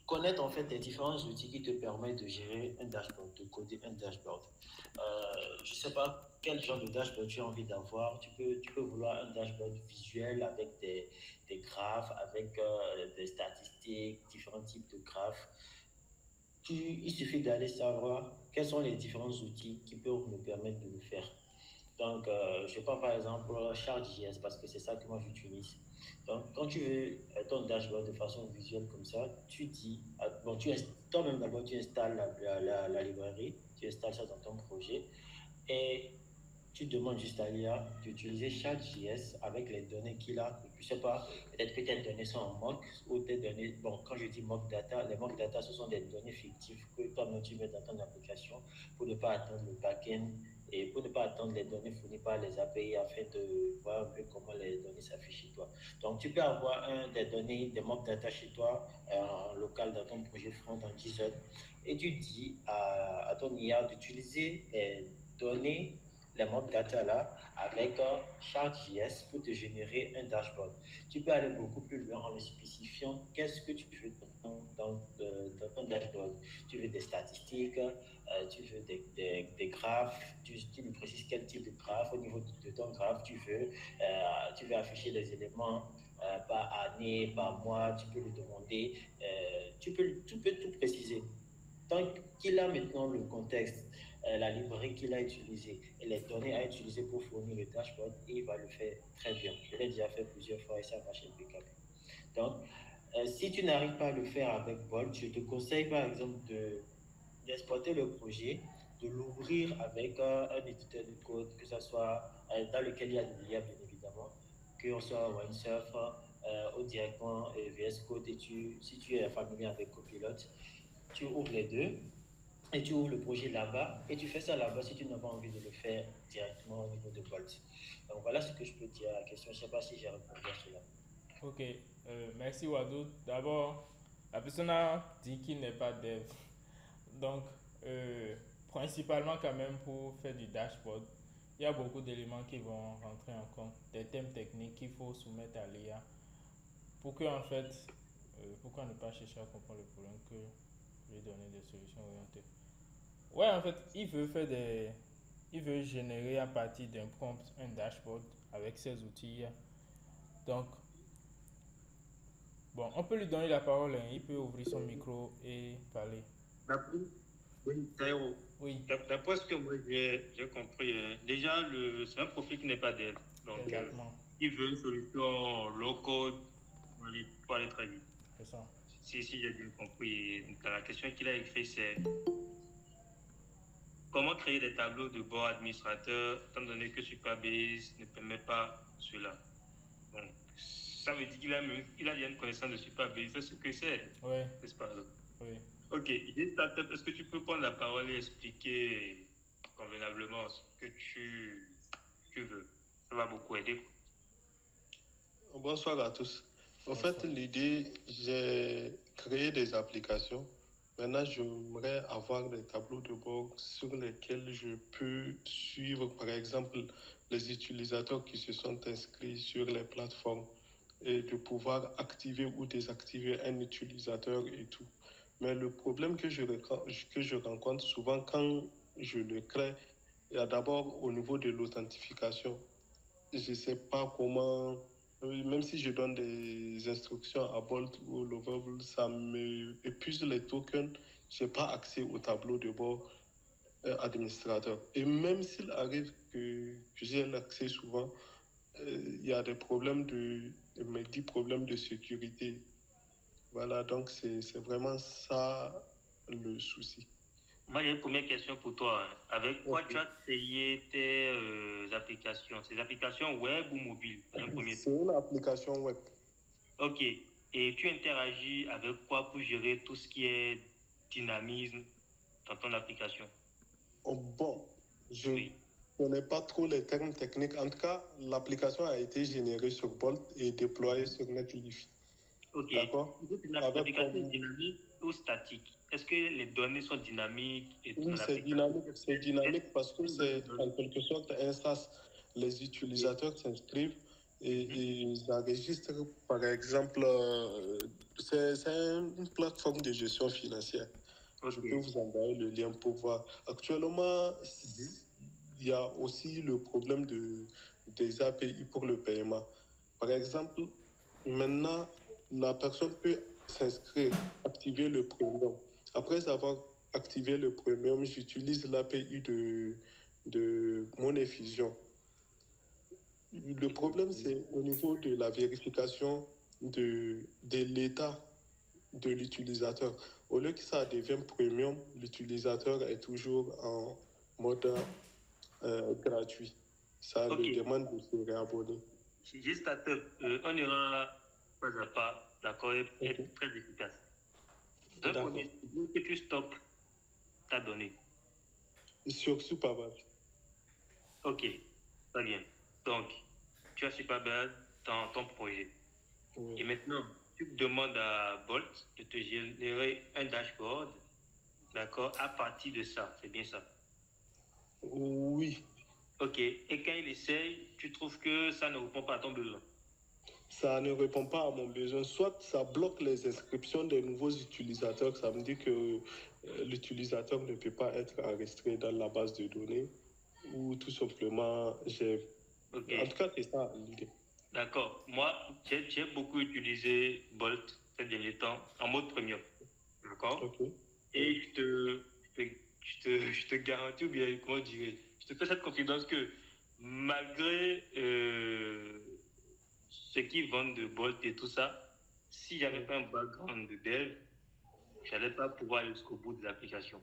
connaître en fait les différents outils qui te permettent de gérer un dashboard, de coder un dashboard. Je ne sais pas quel genre de dashboard tu as envie d'avoir. Tu peux vouloir un dashboard visuel avec des graphes, avec des statistiques, différents types de graphes. Il suffit d'aller savoir quels sont les différents outils qui peuvent me permettre de le faire. Donc, je prends par exemple Chart.js parce que c'est ça que moi j'utilise. Donc, quand tu veux ton dashboard de façon visuelle comme ça, tu dis, bon, toi-même d'abord, tu installes la librairie, tu installes ça dans ton projet et tu demandes juste à l'IA d'utiliser Chart.js avec les données qu'il a. Je ne sais pas, peut-être que tes données sont en mock ou tes données, bon, quand je dis mock data, les mock data, ce sont des données fictives que toi-même tu mets dans ton application pour ne pas attendre le backend et pour ne pas attendre les données fournies par les API afin de voir un peu comment les données s'affichent chez toi. Donc, tu peux avoir des données, des mock data chez toi en local dans ton projet front en JSON et tu dis à ton IA d'utiliser les données les mock data là avec Chart.js pour te générer un dashboard. Tu peux aller beaucoup plus loin en le spécifiant qu'est-ce que tu veux dans ton dashboard. Tu veux des statistiques, tu veux des graphes, tu me précises quel type de graphe. Au niveau de ton graphe, tu veux afficher des éléments par année, par mois, tu peux lui demander, tu peux tout préciser. Tant qu'il a maintenant le contexte, la librairie qu'il a utilisée et les données à utiliser pour fournir le dashboard, il va le faire très bien. Je l'ai déjà fait plusieurs fois et ça marche impeccable. Donc, si tu n'arrives pas à le faire avec Bolt, je te conseille par exemple d'exploiter le projet, de l'ouvrir avec un éditeur de code, que ce soit dans lequel il y a de l'IA bien évidemment, qu'on soit Windsurf ou directement VS Code. Et si tu es familier avec Copilot, tu ouvres les deux et tu ouvres le projet là-bas et tu fais ça là-bas si tu n'as pas envie de le faire directement au niveau de Bolt. Donc voilà ce que je peux dire à la question. Je ne sais pas si j'ai répondu à cela. Ok, merci Wado. D'abord, la personne a dit qu'il n'est pas dev. Donc, principalement quand même pour faire du dashboard, il y a beaucoup d'éléments qui vont rentrer en compte, des thèmes techniques qu'il faut soumettre à l'IA pour que en fait, pourquoi ne pas chercher à comprendre le problème que lui donner des solutions orientées. Ouais, en fait, il veut générer à partir d'un prompt un dashboard avec ses outils IA. Donc, bon, on peut lui donner la parole, hein, il peut ouvrir son micro et parler. D'après oui, Taïro. Oui, D'après ce que moi j'ai compris, déjà, c'est un profil qui n'est pas dev. Donc, exactement, il veut une solution low-code pour aller très vite. c'est ça. Si j'ai bien compris, dans la question qu'il a écrite, c'est comment créer des tableaux de bord administrateur, étant donné que Supabase ne permet pas cela. Donc, ça veut dire qu'il a déjà une connaissance de Supabase, c'est ce que c'est, Oui, n'est-ce pas? oui. Ok, idée startup, est-ce que tu peux prendre la parole et expliquer convenablement ce que tu veux? Ça va beaucoup aider. Bonsoir à tous. En fait, Bonsoir. l'idée, j'ai créé des applications. Maintenant, j'aimerais avoir des tableaux de bord sur lesquels je peux suivre, par exemple, les utilisateurs qui se sont inscrits sur les plateformes et de pouvoir activer ou désactiver un utilisateur et tout. Mais le problème que je rencontre souvent quand je le crée, il y a d'abord au niveau de l'authentification. Je ne sais pas comment, même si je donne des instructions à Bolt ou Lovable, ça me épuise les tokens. Je n'ai pas accès au tableau de bord administrateur. Et même s'il arrive que j'ai un accès souvent, il y a des problèmes me dit problèmes de sécurité. Voilà, donc c'est vraiment ça le souci. Moi, j'ai une première question pour toi. Avec quoi Ok. tu as créé tes applications? Ces applications web ou mobile? Un premier C'est une application web. Ok. Et tu interagis avec quoi pour gérer tout ce qui est dynamisme dans ton application? Oh, bon, je ne Oui. connais pas trop les termes techniques. En tout cas, l'application a été générée sur Bolt et déployée sur Netlify. Ok. D'accord? L'application est dynamique ou statique? Est-ce que les données sont dynamiques et Oui, c'est dynamique parce que c'est en quelque sorte un SaaS. Les utilisateurs s'inscrivent et ils enregistrent, par exemple, c'est une plateforme de gestion financière. Je peux vous envoyer le lien pour voir. Actuellement, il y a aussi le problème des API pour le paiement. Par exemple, maintenant, la personne peut s'inscrire, activer le premium. Après avoir activé le premium, j'utilise l'API de Money Fusion. Le problème, c'est au niveau de la vérification de l'état de l'utilisateur. Au lieu que ça devienne premium, l'utilisateur est toujours en mode gratuit. Ça lui demande de se réabonner. Juste à on ira pas à pas, d'accord, et être très efficace. D'un premier, que tu stockes ta donnée. Sur Superbase. Ok, très bien. Donc, tu as Superbase dans ton projet. Oui. Et maintenant, tu demandes à Bolt de te générer un dashboard, d'accord, à partir de ça. C'est bien ça? Oui. Ok. Et quand il essaye, tu trouves que ça ne répond pas à ton besoin? Ça ne répond pas à mon besoin. Soit ça bloque les inscriptions des nouveaux utilisateurs. Ça me dit que l'utilisateur ne peut pas être enregistré dans la base de données. Ou tout simplement, j'ai... Okay. En tout cas, c'est ça l'idée. D'accord. Moi, j'ai beaucoup utilisé Bolt ces derniers temps en mode premium. D'accord? Okay. Et je te garantis, ou bien, comment dire, je te fais cette confidence que malgré ce qu'ils vendent de Bolt et tout ça, si j'avais pas un background de dev, je n'allais pas pouvoir aller jusqu'au bout de l'application.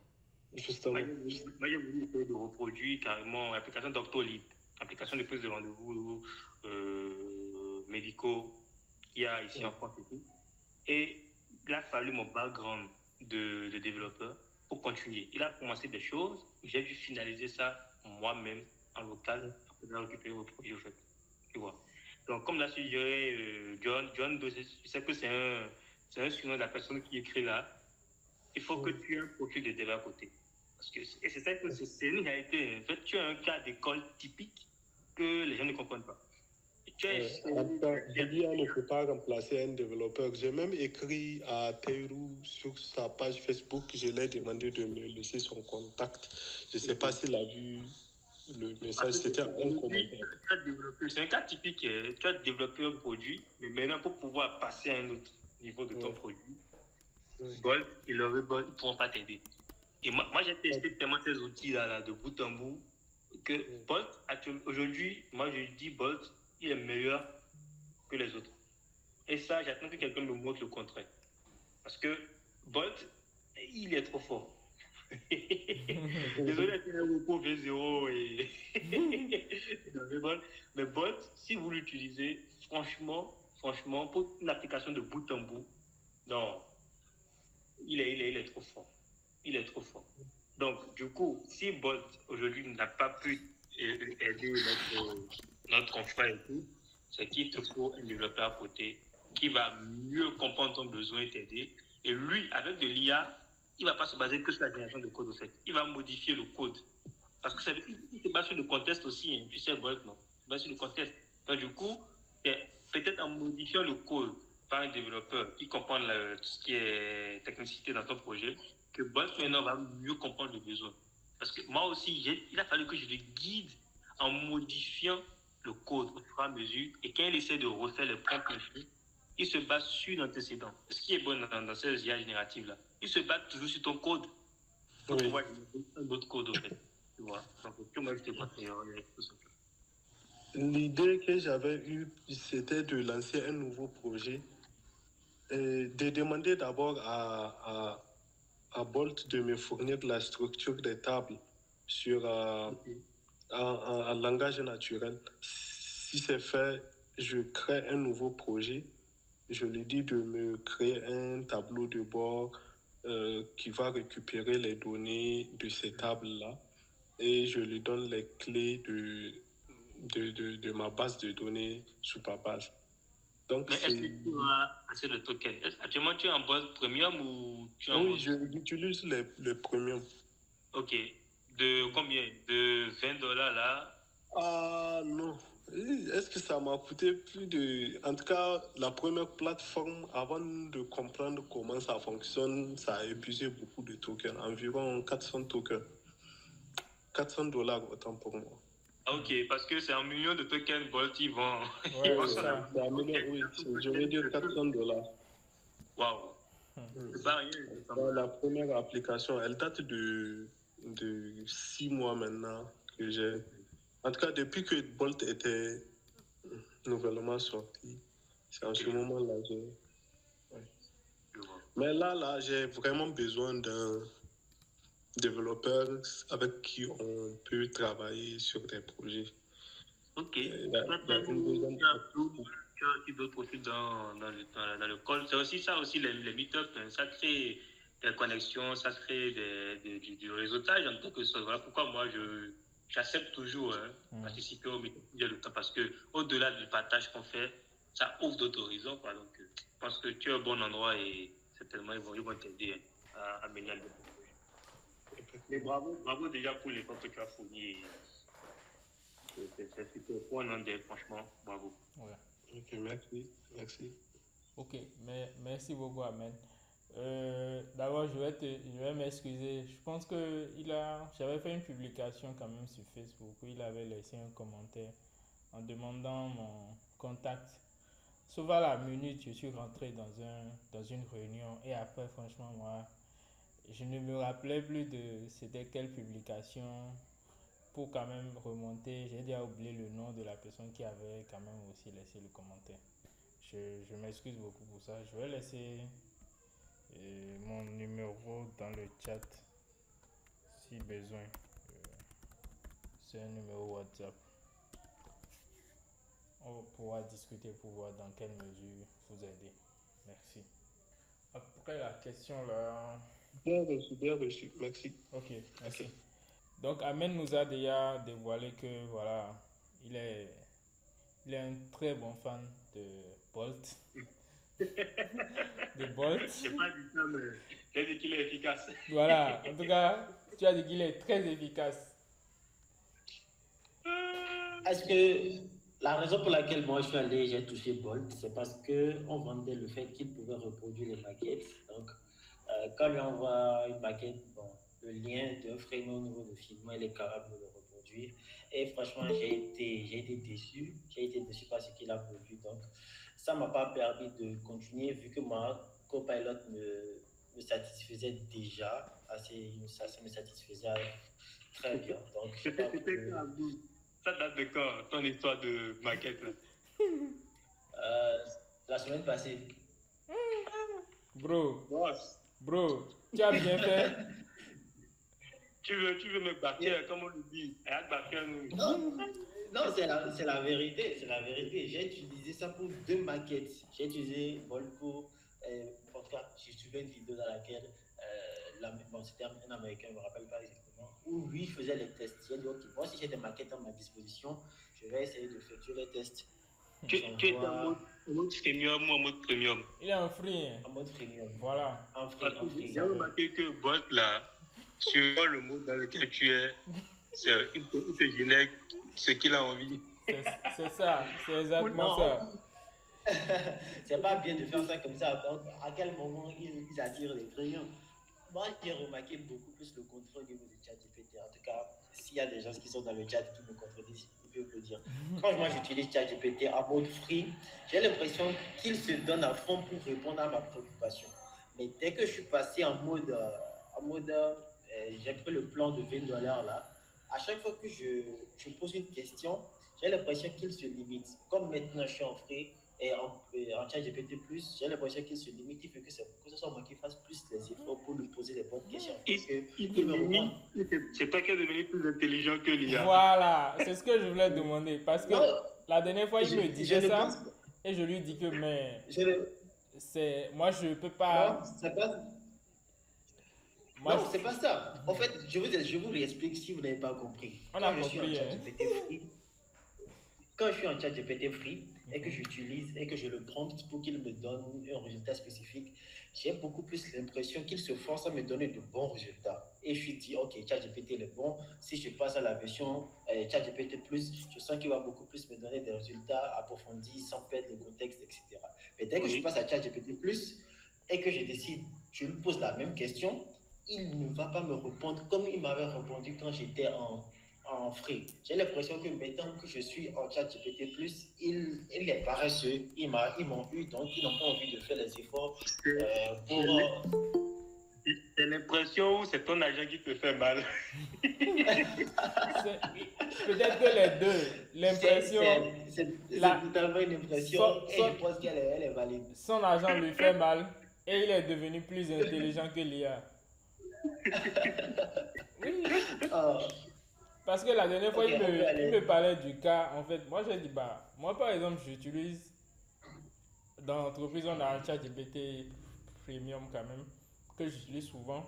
Justement. Moi, j'ai voulu essayer de reproduire carrément l'application Doctolib, application de prise de rendez-vous médicaux qu'il y a ici en France et tout. Et il a fallu mon background de développeur pour continuer. Il a commencé des choses, j'ai dû finaliser ça moi-même en local après récupérer le projet, au fait. Tu vois. Donc, comme l'a suggéré John, je sais que c'est un surnom de la personne qui écrit là. Il faut que tu aies un profil de dev à côté. Parce que, et c'est ça que c'est une réalité. En fait, tu as un cas d'école typique que les gens ne comprennent pas. Debian ne peut pas remplacer un développeur. J'ai même écrit à Teirou sur sa page Facebook, je l'ai demandé de me laisser son contact. Je ne sais pas s'il a vu le message, c'était un commentaire. C'est un cas typique. Tu as développé un produit, mais maintenant pour pouvoir passer à un autre niveau de ton produit, Bolt et le Bolt ne pourront pas t'aider. Et moi j'ai testé tellement ces outils-là de bout en bout que Bolt, aujourd'hui, moi je dis Bolt, il est meilleur que les autres. Et ça, j'attends que quelqu'un me montre le contraire. Parce que Bolt, il est trop fort. Désolé, c'est un repos V0 et mais Bolt, si vous l'utilisez, franchement, pour une application de bout en bout, non, il est trop fort. Il est trop fort. Donc, du coup, si Bolt aujourd'hui n'a pas pu aider notre confrère et tout, c'est qu'il te faut un développeur à côté qui va mieux comprendre ton besoin et t'aider. Et lui, avec de l'IA, il ne va pas se baser que sur la génération de code au fait. Il va modifier le code. Parce que il se base sur le contexte aussi. Hein. Tu sais, Bolt, non? Il se base sur le contexte. Donc, du coup, peut-être en modifiant le code par un développeur qui comprend tout ce qui est technicité dans ton projet, que Bolt maintenant va mieux comprendre le besoin. Parce que moi aussi, il a fallu que je le guide en modifiant le code au fur et à mesure. Et quand il essaie de refaire les prompts, il se base sur l'antécédent. Ce qui est bon dans ces IA génératives-là, il se base toujours sur ton code pour pouvoir un autre code, au fait. Tu vois. Donc, moi, je te conseillerais tout ça. L'idée que j'avais eue, c'était de lancer un nouveau projet et de demander d'abord à Bolt de me fournir la structure des tables sur un langage naturel. Si c'est fait, je crée un nouveau projet. Je lui dis de me créer un tableau de bord qui va récupérer les données de ces tables-là et je lui donne les clés de ma base de données Superbase. Donc, Mais est-ce que tu as assez de tokens? Actuellement, tu es en Bolt Premium ou tu es en oui, Bolt? j'utilise les premiums. Ok. De combien? De $20 là? Ah non. Est-ce que ça m'a coûté plus de... En tout cas, la première plateforme, avant de comprendre comment ça fonctionne, ça a épuisé beaucoup de tokens, environ 400 tokens. $400 autant pour moi. Ah, ok, parce que c'est 1 million de tokens Bolt, ils vont. Ouais, Oui, c'est ça. c'est un million, oui, je vais dire $400. Waouh. C'est pas rien. c'est pas mal. La première application, elle date de 6 mois maintenant que j'ai. En tout cas, depuis que Bolt était nouvellement sorti, c'est en ce moment-là que j'ai. Ouais. Je vois. Mais là, j'ai vraiment besoin d'un développeur avec qui on peut travailler sur des projets. Ok. Il y a une deuxième- Tu as aussi d'autres profils dans le call. C'est aussi ça, aussi les meet-ups. Hein. Ça crée des connexions, ça crée du réseautage en quelque sorte. Voilà pourquoi moi, j'accepte toujours participer au meet-up le temps parce que au-delà du partage qu'on fait, ça ouvre d'autres horizons. Quoi. Donc, je pense que tu es au bon endroit et certainement, ils vont t'aider à améliorer le projet. Mais bravo déjà pour l'effort que tu as fourni. C'est super pour un Andé, franchement, bravo. Ouais. Ok, merci. Ok, mais merci beaucoup, Ahmed. D'abord, je vais m'excuser. Je pense que j'avais fait une publication quand même sur Facebook où il avait laissé un commentaire en demandant mon contact. Sauf à la minute, je suis rentré dans une réunion et après, franchement, moi, je ne me rappelais plus de c'était quelle publication pour quand même remonter. J'ai déjà oublié le nom de la personne qui avait quand même aussi laissé le commentaire. Je m'excuse beaucoup pour ça. Je vais laisser mon numéro dans le chat si besoin. C'est un numéro WhatsApp. On pourra discuter pour voir dans quelle mesure vous aider. Merci. Après la question là. Bien reçu, merci. Ok, merci. Donc Amen nous a déjà dévoilé que voilà, il est un très bon fan de Bolt. De Bolt. Je n'ai pas dit ça, mais j'ai dit qu'il est efficace. Voilà, en tout cas, tu as dit qu'il est très efficace. Est-ce que la raison pour laquelle moi je suis allé, j'ai touché Bolt, c'est parce qu'on vendait le fait qu'il pouvait reproduire les maquettes. Donc, quand lui envoie une maquette, bon, le lien d'un frame au niveau de filament, il est capable de le reproduire. Et franchement, j'ai été déçu. J'ai été déçu par ce qu'il a produit. Donc, ça ne m'a pas permis de continuer vu que moi, Copilot me satisfaisait déjà. Ça me satisfaisait très bien. Donc, je pense que, Ça date de quand, ton histoire de maquette là? la semaine passée. Bro, Boss, tu as bien fait. tu veux me bâtir, comme on le dit. Non, c'est la vérité. C'est la vérité. J'ai utilisé ça pour 2 maquettes. J'ai utilisé Volco. En tout cas, j'ai suivi une vidéo dans laquelle c'était un Américain, je ne me rappelle pas exactement, où lui faisait les tests. J'ai dit, ok, moi, si j'ai des maquettes à ma disposition, je vais essayer de faire les tests. Tu es en mode freemium ou en mode premium? Il est en free. Hein. En mode freemium. Voilà. En free. J'ai remarqué que Bolt là, suivant le mode dans lequel tu es, il te génère ce qu'il a envie. C'est ça, c'est exactement ça. C'est pas bien de faire ça comme ça. Donc, à quel moment ils attirent les clients? Moi, j'ai remarqué beaucoup plus le contrôle au niveau du chat GPT. En tout cas, s'il y a des gens qui sont dans le chat qui me contredisent, ils peuvent le dire. Quand moi j'utilise chat GPT en mode free, j'ai l'impression qu'il se donne à fond pour répondre à ma préoccupation. Mais dès que je suis passé en mode j'ai pris le plan de $20 là, à chaque fois que je pose une question, j'ai l'impression qu'il se limite. Comme maintenant je suis en free, et en chat GPT+, j'ai l'impression qu'il se limite, il fait que ce soit moi qui fasse plus les efforts pour lui poser les bonnes questions. C'est toi qui es devenu plus intelligent que l'IA. Voilà, c'est ce que je voulais demander. Parce que la dernière fois, il me disait ça, et je lui dis que, mais, moi, je ne peux pas... Non, c'est pas... Non, c'est pas ça. En fait, je vous réexplique si vous n'avez pas compris. On a compris, hein. Quand je suis en chat GPT free, et que j'utilise et que je le prompte pour qu'il me donne un résultat spécifique, j'ai beaucoup plus l'impression qu'il se force à me donner de bons résultats. Et je suis dit, ok, ChatGPT est bon. Si je passe à la version ChatGPT+, je sens qu'il va beaucoup plus me donner des résultats approfondis sans perdre le contexte, etc. Mais dès que je passe à ChatGPT+, et que je décide, je lui pose la même question, il ne va pas me répondre comme il m'avait répondu quand j'étais en free. J'ai l'impression que maintenant que je suis en chat GPT+, il est paresseux. Ils m'ont eu, donc ils n'ont pas envie de faire les efforts pour... J'ai l'impression que c'est ton agent qui te fait mal. Peut-être que les deux, l'impression... C'est totalement une impression et je pense qu'elle est valide. Son agent lui fait mal et il est devenu plus intelligent que l'IA. Oui. Parce que la dernière fois, il me parlait du cas. En fait, moi, j'ai dit, moi, par exemple, j'utilise... Dans l'entreprise, on a un chat GPT premium quand même, que j'utilise souvent.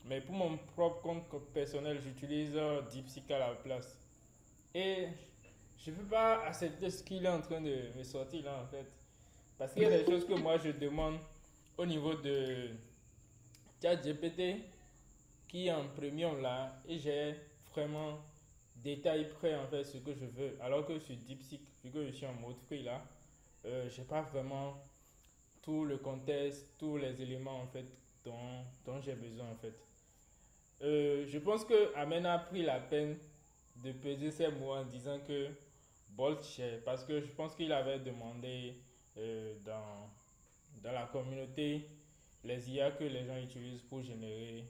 Mais pour mon propre compte personnel, j'utilise DeepSeek à la place. Et je ne peux pas accepter ce qu'il est en train de me sortir là, en fait. Parce qu'il y a des choses que moi, je demande au niveau de ChatGPT qui est en premium là, et j'ai vraiment détail près en fait ce que je veux. Alors que sur DeepSeek, vu que je suis en mode free là, j'ai pas vraiment tout le contexte, tous les éléments en fait dont j'ai besoin en fait. Je pense que Amen a pris la peine de peser ses mots en disant que Bolt cher, parce que je pense qu'il avait demandé dans la communauté les IA que les gens utilisent pour générer.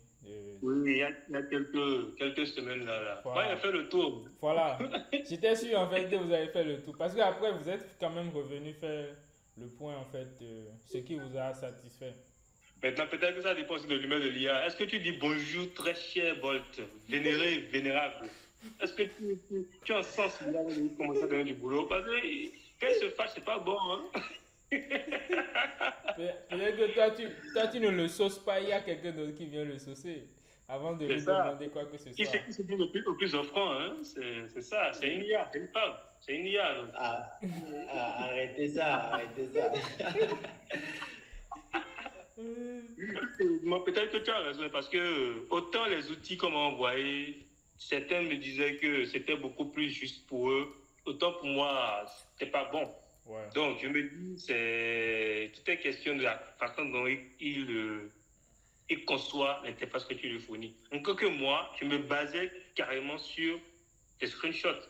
Oui, il y a quelques semaines là. Voilà. Ouais, il a fait le tour. Voilà. J'étais sûr en fait que vous avez fait le tour. Parce qu'après, vous êtes quand même revenu faire le point en fait de ce qui vous a satisfait. Maintenant, peut-être que ça dépend aussi de l'humeur de l'IA. Est-ce que tu dis bonjour très cher Bolt, vénéré, vénérable? Est-ce que tu en sens qu'il a commencé à donner du boulot? Parce que quand il se fâche, c'est pas bon, hein? Peut-être que toi, tu ne le sauces pas, il y a quelqu'un d'autre qui vient le saucer avant de lui demander quoi que ce soit. Qui c'est qui se dit le plus offrant, hein? C'est ça, c'est une IA, c'est une femme, c'est une IA. Donc. Arrêtez ça. Moi, peut-être que tu as raison, parce que autant les outils qu'on m'a envoyés, certains me disaient que c'était beaucoup plus juste pour eux, autant pour moi, c'était pas bon. Ouais. Donc, je me dis, tout est question de la façon dont il conçoit l'interface que tu lui fournis. Encore que moi, je me basais carrément sur des screenshots.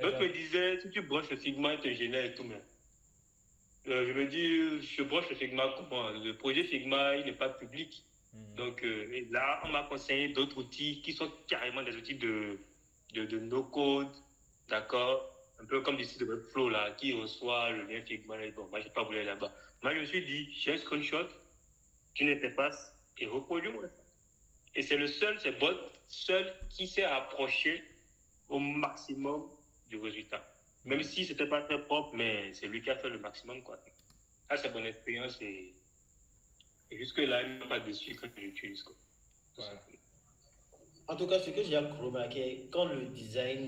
D'autres me disaient, si tu branches le Figma, il te génère et tout, mais je me dis, je branche le Figma comment? Le projet Figma, il n'est pas public. Donc là, on m'a conseillé d'autres outils qui sont carrément des outils de no-code, d'accord? Un peu comme des sites de Webflow là, qui reçoit le lien Figma. Et bon, moi, je n'ai pas voulu aller là-bas. Moi, je me suis dit, j'ai un screenshot, tu n'interfaces et reproduis-moi ça. Et c'est Bolt seul qui s'est approché au maximum du résultat. Même si ce n'était pas très propre, mais c'est lui qui a fait le maximum, quoi. Ça, c'est mon expérience et jusque-là, il n'y a pas de dessus quand je l'utilise, quoi. Voilà. En tout cas, ce que j'ai remarqué, quand le design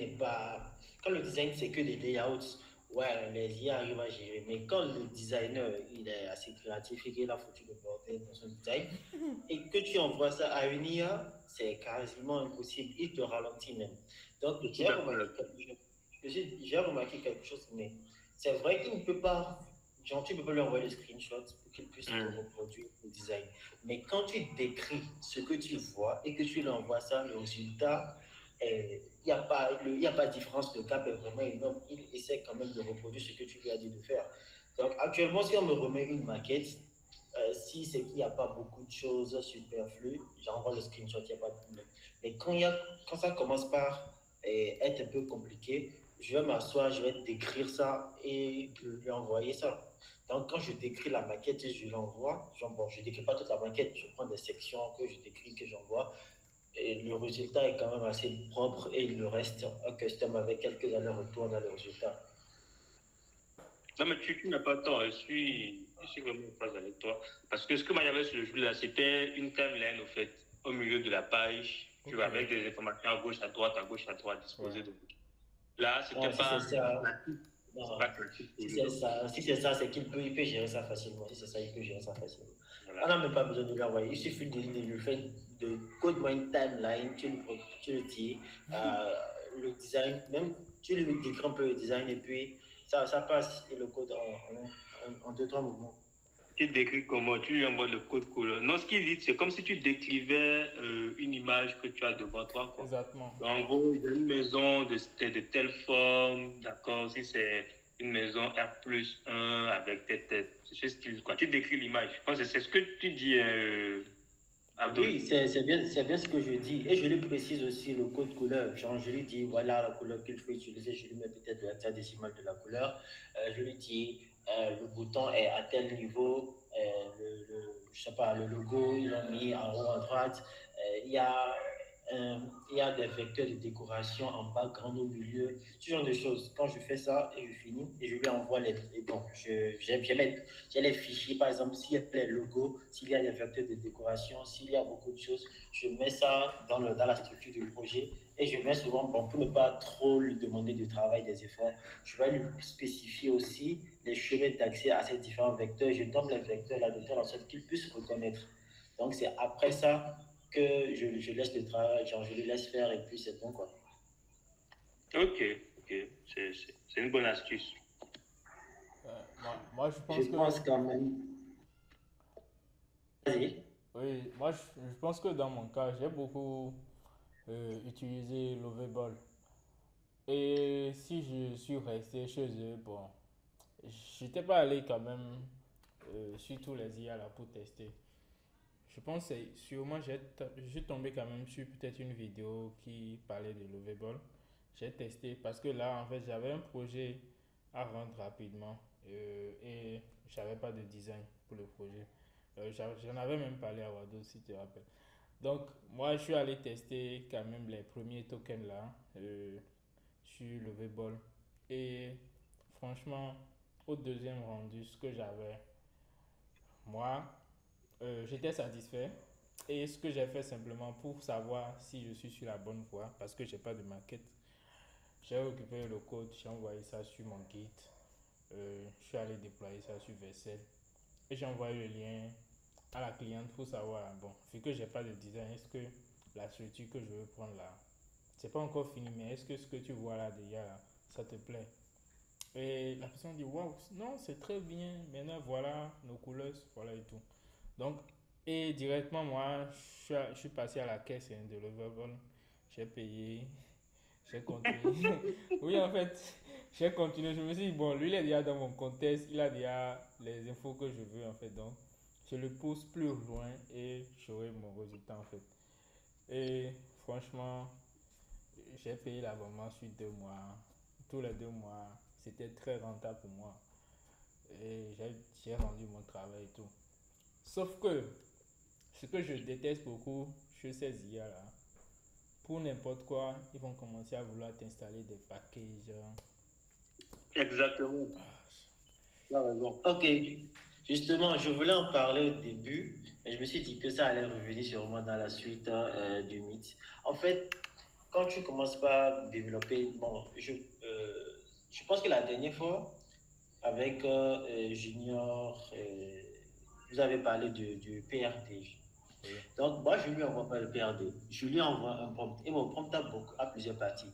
c'est que des layouts, ouais, les IA arrivent à gérer. Mais quand le designer, il est assez créatif et qu'il a foutu le bordel dans son design, et que tu envoies ça à une IA, c'est quasiment impossible. Il te ralentit même. Donc, j'ai remarqué quelque chose, mais c'est vrai qu'il ne peut pas, genre, tu peux pas lui envoyer les screenshots pour qu'il puisse te reproduire le design. Mais quand tu décris ce que tu vois et que tu lui envoies ça, le résultat, il n'y a pas de différence, le cap est vraiment énorme. Il essaie quand même de reproduire ce que tu lui as dit de faire. Donc, actuellement, si on me remet une maquette, si c'est qu'il n'y a pas beaucoup de choses superflues, j'envoie le screenshot, il n'y a pas de problème. Mais quand ça commence par être un peu compliqué, je vais m'asseoir, je vais décrire ça et lui envoyer ça. Donc, quand je décris la maquette et je l'envoie, je ne décris pas toute la maquette, je prends des sections que je décris, que j'envoie. Et le résultat est quand même assez propre et il le reste un custom avec quelques allers-retours dans le résultat. Non, mais tu n'as pas tort, je suis vraiment en phase avec toi. Parce que ce que moi j'avais sur le jeu là, c'était une timeline, au fait, au milieu de la page, tu vois, avec des informations à gauche, à droite, disposées. Ouais. Donc, là, c'était C'est Non. pas critique pour Si lui. c'est ça, c'est il peut gérer ça facilement. Si c'est ça, il peut gérer ça facilement. On Voilà. n'a même pas besoin de l'envoyer. Il suffit de lui faire de code-moi une timeline, tu le dis, le design, même tu lui décris un peu le design et puis ça passe et le code en 2-3 mouvements. Tu décris comment, tu lui envoies le code couleur. Non, ce qu'il dit, c'est comme si tu décrivais une image que tu as devant toi, quoi. Exactement. En gros, il y a une maison de telle forme, d'accord, si c'est une maison R+1 avec ce style, quoi. Tu décris l'image. Je pense que c'est ce que tu dis, Abdul. Oui, c'est bien ce que je dis. Et je lui précise aussi le code couleur. Genre, je lui dis, voilà la couleur qu'il faut utiliser. Je lui mets peut-être l'hexadécimal de la couleur. Je lui dis, le bouton est à tel niveau. Je sais pas, le logo, ils l'ont mis en haut à droite. Il y a il y a des vecteurs de décoration en bas, grand au milieu, ce genre de choses. Quand je fais ça et je finis, et je lui envoie bon, j'ai les fichiers, par exemple, s'il y a les logos, s'il y a des vecteurs de décoration, s'il y a beaucoup de choses, je mets ça dans la structure du projet et je mets souvent, bon, pour ne pas trop lui demander du travail, des efforts, je vais lui spécifier aussi les chemins d'accès à ces différents vecteurs. Je donne les vecteurs là de telle sorte qu'il puisse reconnaître. Donc, c'est après ça que je laisse le travail, genre je le laisse faire et puis c'est bon quoi. Ok, ok, c'est une bonne astuce. Moi, je pense Je que pense quand même. Vas-y. oui, je pense que dans mon cas, j'ai beaucoup utilisé Lovable. Et si je suis resté chez eux, bon, j'étais pas allé quand même sur tous les IA là pour tester. Je pense que sûrement je suis tombé quand même sur peut-être une vidéo qui parlait de Lovable. J'ai testé parce que là, en fait, j'avais un projet à rendre rapidement et j'avais pas de design pour le projet. J'en avais même parlé à Wado si tu te rappelles. Donc, moi, je suis allé tester quand même les premiers tokens là sur Lovable. Et franchement, au deuxième rendu, ce que j'avais, moi, j'étais satisfait. Et ce que j'ai fait simplement pour savoir si je suis sur la bonne voie, parce que j'ai pas de maquette, j'ai récupéré le code, j'ai envoyé ça sur mon Git. Je suis allé déployer ça sur Vercel. Et j'ai envoyé le lien à la cliente pour savoir, bon, vu que j'ai pas de design, est-ce que la structure que je veux prendre là, c'est pas encore fini, mais est-ce que ce que tu vois là déjà, là, ça te plaît? Et la personne dit, waouh, non, c'est très bien, maintenant voilà nos couleurs, voilà et tout. Donc, et directement, moi, je suis passé à la caisse de Lovable, j'ai payé, j'ai continué. Oui, en fait, j'ai continué. Je me suis dit, bon, lui, il est déjà dans mon contexte, il a déjà les infos que je veux, en fait. Donc, je le pousse plus loin et j'aurai mon résultat, en fait. Et franchement, j'ai payé l'abonnement sur 2 mois. Tous les 2 mois, c'était très rentable pour moi. Et j'ai rendu mon travail et tout. Sauf que, ce que je déteste beaucoup chez ces IA là, pour n'importe quoi, ils vont commencer à vouloir t'installer des packages. Exactement. Tu as raison. Ok. Justement, je voulais en parler au début, mais je me suis dit que ça allait revenir sur moi dans la suite du mythe. En fait, quand tu commences par développer, bon, je pense que la dernière fois, avec Junior, vous avez parlé du PRD. Oui. Donc, moi, je lui envoie pas le PRD. Je lui envoie un prompt. Et mon prompt a plusieurs parties.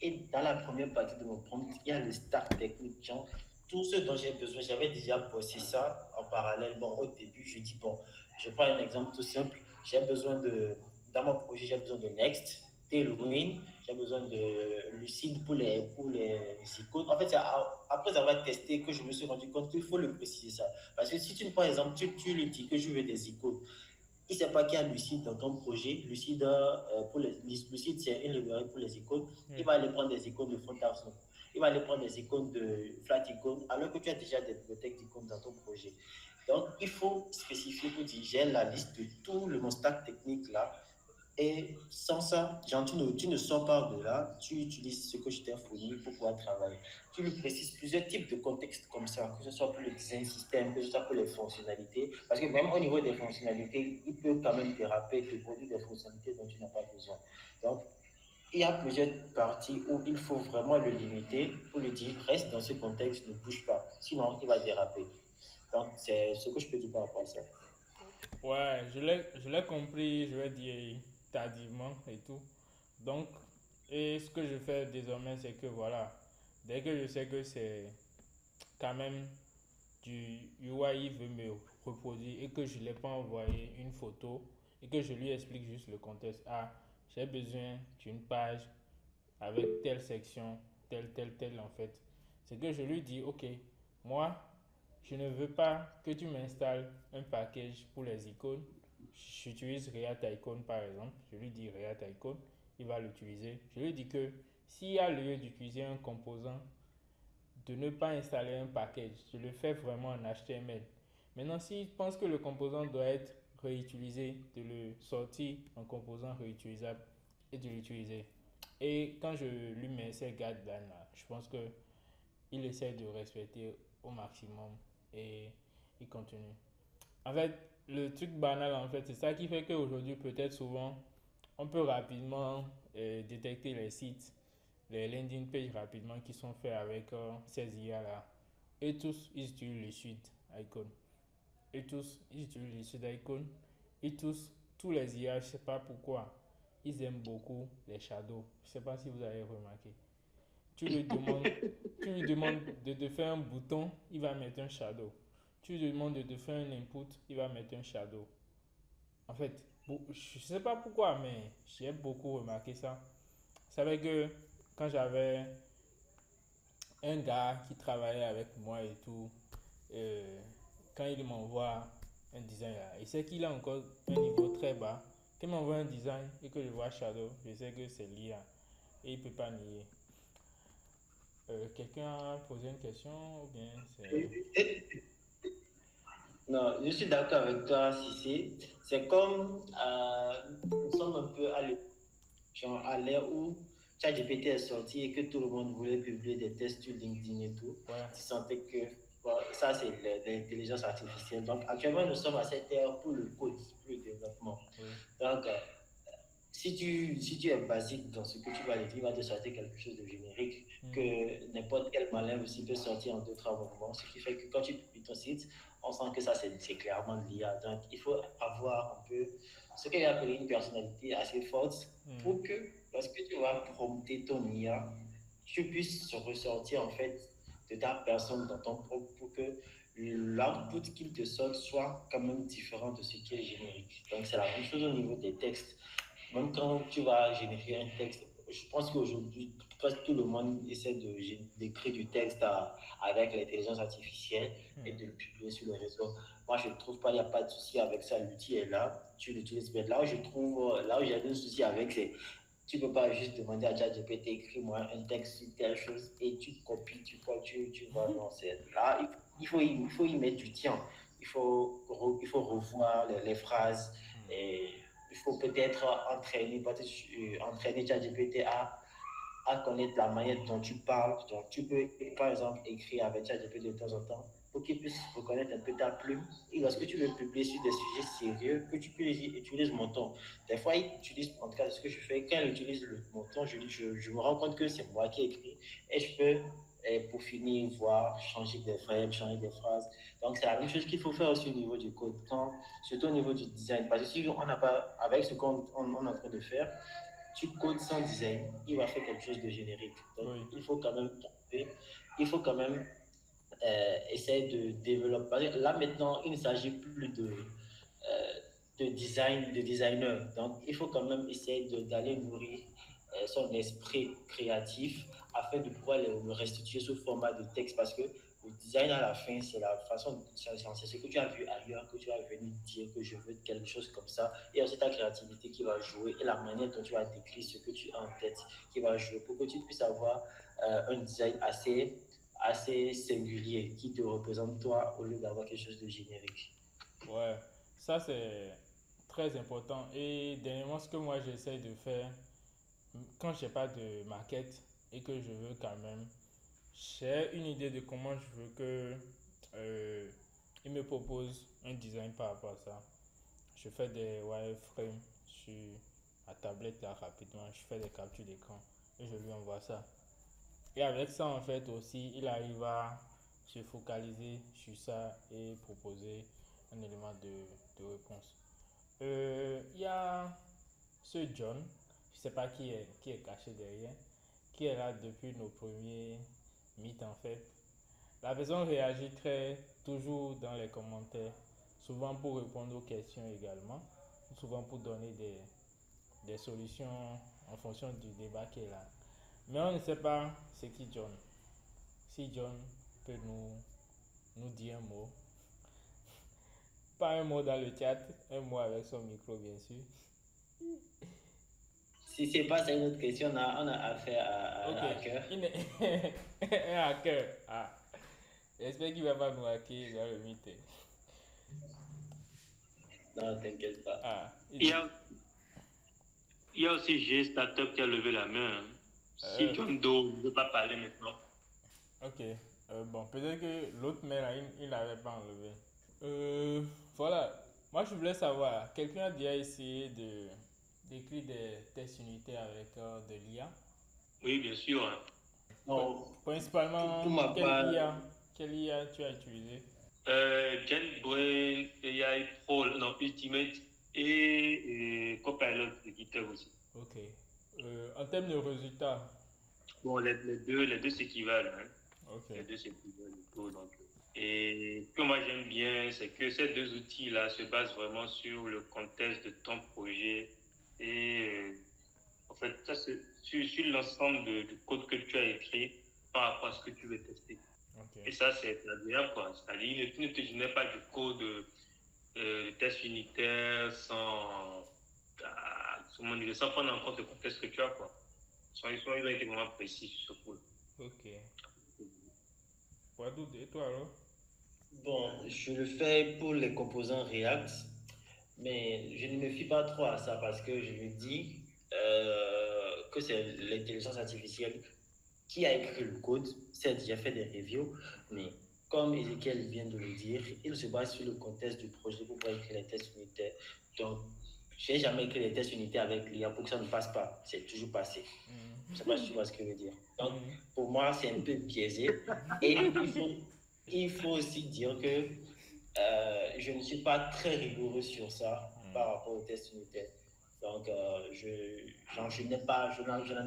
Et dans la première partie de mon prompt, il y a le stack technique. Genre, tout ce dont j'ai besoin, j'avais déjà bossé ça en parallèle. Bon, au début, je dis, bon, je prends un exemple tout simple. Dans mon projet, j'ai besoin de Next, Tailwind, j'ai besoin de Lucide pour les icônes. En fait, c'est après avoir testé que je me suis rendu compte qu'il faut le préciser ça. Parce que si tu prends exemple, tu lui dis que je veux des icônes. Il ne sait pas qu'il y a Lucide dans ton projet. Lucide, Lucide c'est une librairie pour les icônes. Il va aller prendre des icônes de front house. Il va aller prendre des icônes de flat icônes, alors que tu as déjà des bibliothèques d'icônes dans ton projet. Donc, il faut spécifier pour dire j'ai la liste de tout le mon stack technique là. Et sans ça, genre, tu ne sors pas de là, tu utilises ce que je t'ai fourni pour pouvoir travailler. Tu lui précises plusieurs types de contextes comme ça, que ce soit pour le design système, que ce soit pour les fonctionnalités. Parce que même au niveau des fonctionnalités, il peut quand même déraper, te produire des fonctionnalités dont tu n'as pas besoin. Donc, il y a plusieurs parties où il faut vraiment le limiter pour lui dire reste dans ce contexte, ne bouge pas. Sinon, il va déraper. Donc, c'est ce que je peux dire par rapport à ça. Ouais, je l'ai compris, je vais dire tardivement et tout. Donc, et ce que je fais désormais, c'est que voilà, dès que je sais que c'est quand même du UI, il veut me reproduire et que je ne l'ai pas envoyé une photo et que je lui explique juste le contexte. Ah, j'ai besoin d'une page avec telle section, telle en fait. C'est que je lui dis, ok, moi, je ne veux pas que tu m'installes un package pour les icônes. J'utilise React Icon par exemple. Je lui dis React Icon, il va l'utiliser. Je lui dis que s'il y a lieu d'utiliser un composant, de ne pas installer un package. Je le fais vraiment en HTML. Maintenant, s'il pense que le composant doit être réutilisé, de le sortir en composant réutilisable et de l'utiliser. Et quand je lui mets ces guidelines-là, je pense que il essaie de respecter au maximum et il continue. En fait, le truc banal, en fait, c'est ça qui fait qu'aujourd'hui, peut-être souvent, on peut rapidement détecter les sites, les landing pages rapidement qui sont faits avec ces IA-là. Et tous, ils utilisent les suites icônes. Et tous, ils utilisent les suites icônes. Et tous les IA, je ne sais pas pourquoi, ils aiment beaucoup les shadows. Je ne sais pas si vous avez remarqué. Tu lui demandes, tu lui demandes de te faire un bouton, il va mettre un shadow. Tu lui demandes de te faire un input, il va mettre un shadow. En fait, je ne sais pas pourquoi, mais j'ai beaucoup remarqué ça. C'est savez que quand j'avais un gars qui travaillait avec moi et tout, euh, quand il m'envoie un design là, il sait qu'il a encore un niveau très bas. Quand il m'envoie un design et que je vois Shadow, je sais que c'est l'IA et il ne peut pas nier. Quelqu'un a posé une question ou bien c'est... Non, je suis d'accord avec toi, Sissi. C'est comme nous sommes un peu à l'ère où ChatGPT est sorti et que tout le monde voulait publier des tests sur LinkedIn et tout. Ouais, Tu sentais que bon, ça, c'est l'intelligence artificielle. Donc, actuellement, nous sommes à cette ère pour le code, pour le développement. oui. Donc, si tu es basique dans ce que tu vas écrire, il va te sortir quelque chose de générique Mhm. que n'importe quel malin aussi peut sortir en deux, trois mouvements. Ce qui fait que quand tu publies ton site, on sent que ça, c'est clairement de l'IA. Donc, il faut avoir un peu ce qu'il a appelé une personnalité assez forte Mhm. pour que, lorsque tu vas prompter ton IA, tu puisses ressortir en fait de ta personne dans ton propre pour que l'output qu'il te sorte soit quand même différent de ce qui est générique. Donc, c'est la même chose au niveau des textes. Même quand tu vas générer un texte, je pense qu'aujourd'hui, presque tout le monde essaie d'écrire du texte avec l'intelligence artificielle et Mhm. de le publier sur le réseau. Moi, je ne trouve pas, il n'y a pas de souci avec ça. L'outil est là, tu l'utilises bien. Là où j'ai un souci avec, c'est tu ne peux pas juste demander à ChatGPT, écris-moi un texte sur telle chose et tu copies, tu colles, tu vas Mhm. dans là, il faut y mettre du tien. Il faut revoir les phrases et il faut peut-être entraîner ChatGPT à connaître la manière dont tu parles. Donc, tu peux, par exemple, écrire avec ChatGPT de temps en temps pour qu'il puisse reconnaître un peu ta plume. Et lorsque tu veux publier sur des sujets sérieux, que tu peux utiliser mon ton. Des fois, il utilise, en tout cas, ce que je fais, quand il utilise mon ton, je me rends compte que c'est moi qui écris et je peux, pour finir, voir, changer des verbes, changer des phrases. Donc, c'est la même chose qu'il faut faire aussi au niveau du code, surtout au niveau du design. Parce que si on n'a pas, avec ce qu'on est en train de faire, tu codes sans design, il va faire quelque chose de générique. Donc, Oui. il faut quand même trouver, il faut quand même essayer de développer. Là, maintenant, il ne s'agit plus de designer. Donc, il faut quand même essayer d'aller nourrir son esprit créatif afin de pouvoir le restituer sous format de texte parce que le design à la fin, c'est la façon, c'est ce que tu as vu ailleurs, que tu vas venir dire que je veux quelque chose comme ça. Et aussi ta créativité qui va jouer et la manière dont tu vas décrire ce que tu as en tête qui va jouer pour que tu puisses avoir un design assez singulier qui te représente toi au lieu d'avoir quelque chose de générique. Ouais, ça c'est très important. Et dernièrement, ce que moi j'essaie de faire, quand j'ai pas de maquette et que je veux quand même, j'ai une idée de comment je veux que il me propose un design par rapport à ça. Je fais des wireframes sur à tablette là rapidement, je fais des captures d'écran et je lui envoie ça. Et avec ça, en fait, aussi, il arrive à se focaliser sur ça et proposer un élément de réponse. Il y a ce John, je ne sais pas qui est caché derrière, qui est là depuis nos premiers meets en fait. La personne réagit toujours dans les commentaires, souvent pour répondre aux questions également, souvent pour donner des solutions en fonction du débat qui est là. Mais on ne sait pas c'est qui John. Si John peut nous dire un mot. Pas un mot dans le chat, un mot avec son micro bien sûr. Si c'est pas ça une autre question, on a affaire à un hacker. Un hacker. Ah. J'espère qu'il ne va pas nous hacker dans le mythe. Non, t'inquiète pas. Ah, Il y a aussi G Startup qui a levé la main. Si John Doe ne veut pas parler maintenant. Ok. Bon, peut-être que l'autre mail, là, il n'avait pas enlevé. Voilà. Moi, je voulais savoir, quelqu'un a déjà essayé d'écrire des tests unitaires avec de l'IA? Oui, bien sûr. Non, Principalement, pour ma part, quelle IA tu as utilisé? JetBrains, AI Pro, non, Ultimate et Copilot de GitHub aussi. Ok. En termes de résultats? Bon, les deux s'équivalent. Hein. Ok. Les deux s'équivalent du coup. Donc. Et ce que moi j'aime bien, c'est que ces deux outils-là se basent vraiment sur le contexte de ton projet et en fait, ça c'est sur l'ensemble du code que tu as écrit par rapport à ce que tu veux tester. Okay. Et ça, c'est agréable, quoi. C'est-à-dire, tu ne te génères pas du code de test unitaire sans prendre en compte le contexte que tu as, quoi. Ils ont été vraiment précis sur ce code. Ok. Wadoud, et toi alors? bon, je le fais pour les composants React, mais je ne me fie pas trop à ça parce que je me dis que c'est l'intelligence artificielle qui a écrit le code, c'est déjà fait des reviews, mais comme Ezekiel vient de le dire, il se base sur le contexte du projet pour pouvoir écrire les tests unitaires. Donc, je n'ai jamais écrit les tests unitaires avec l'IA pour que ça ne passe pas. C'est toujours passé. Je ne sais pas si tu vois ce que je veux dire. Donc, pour moi, c'est un peu biaisé. Et il faut aussi dire que je ne suis pas très rigoureux sur ça par rapport aux tests unitaires. Donc, je n'en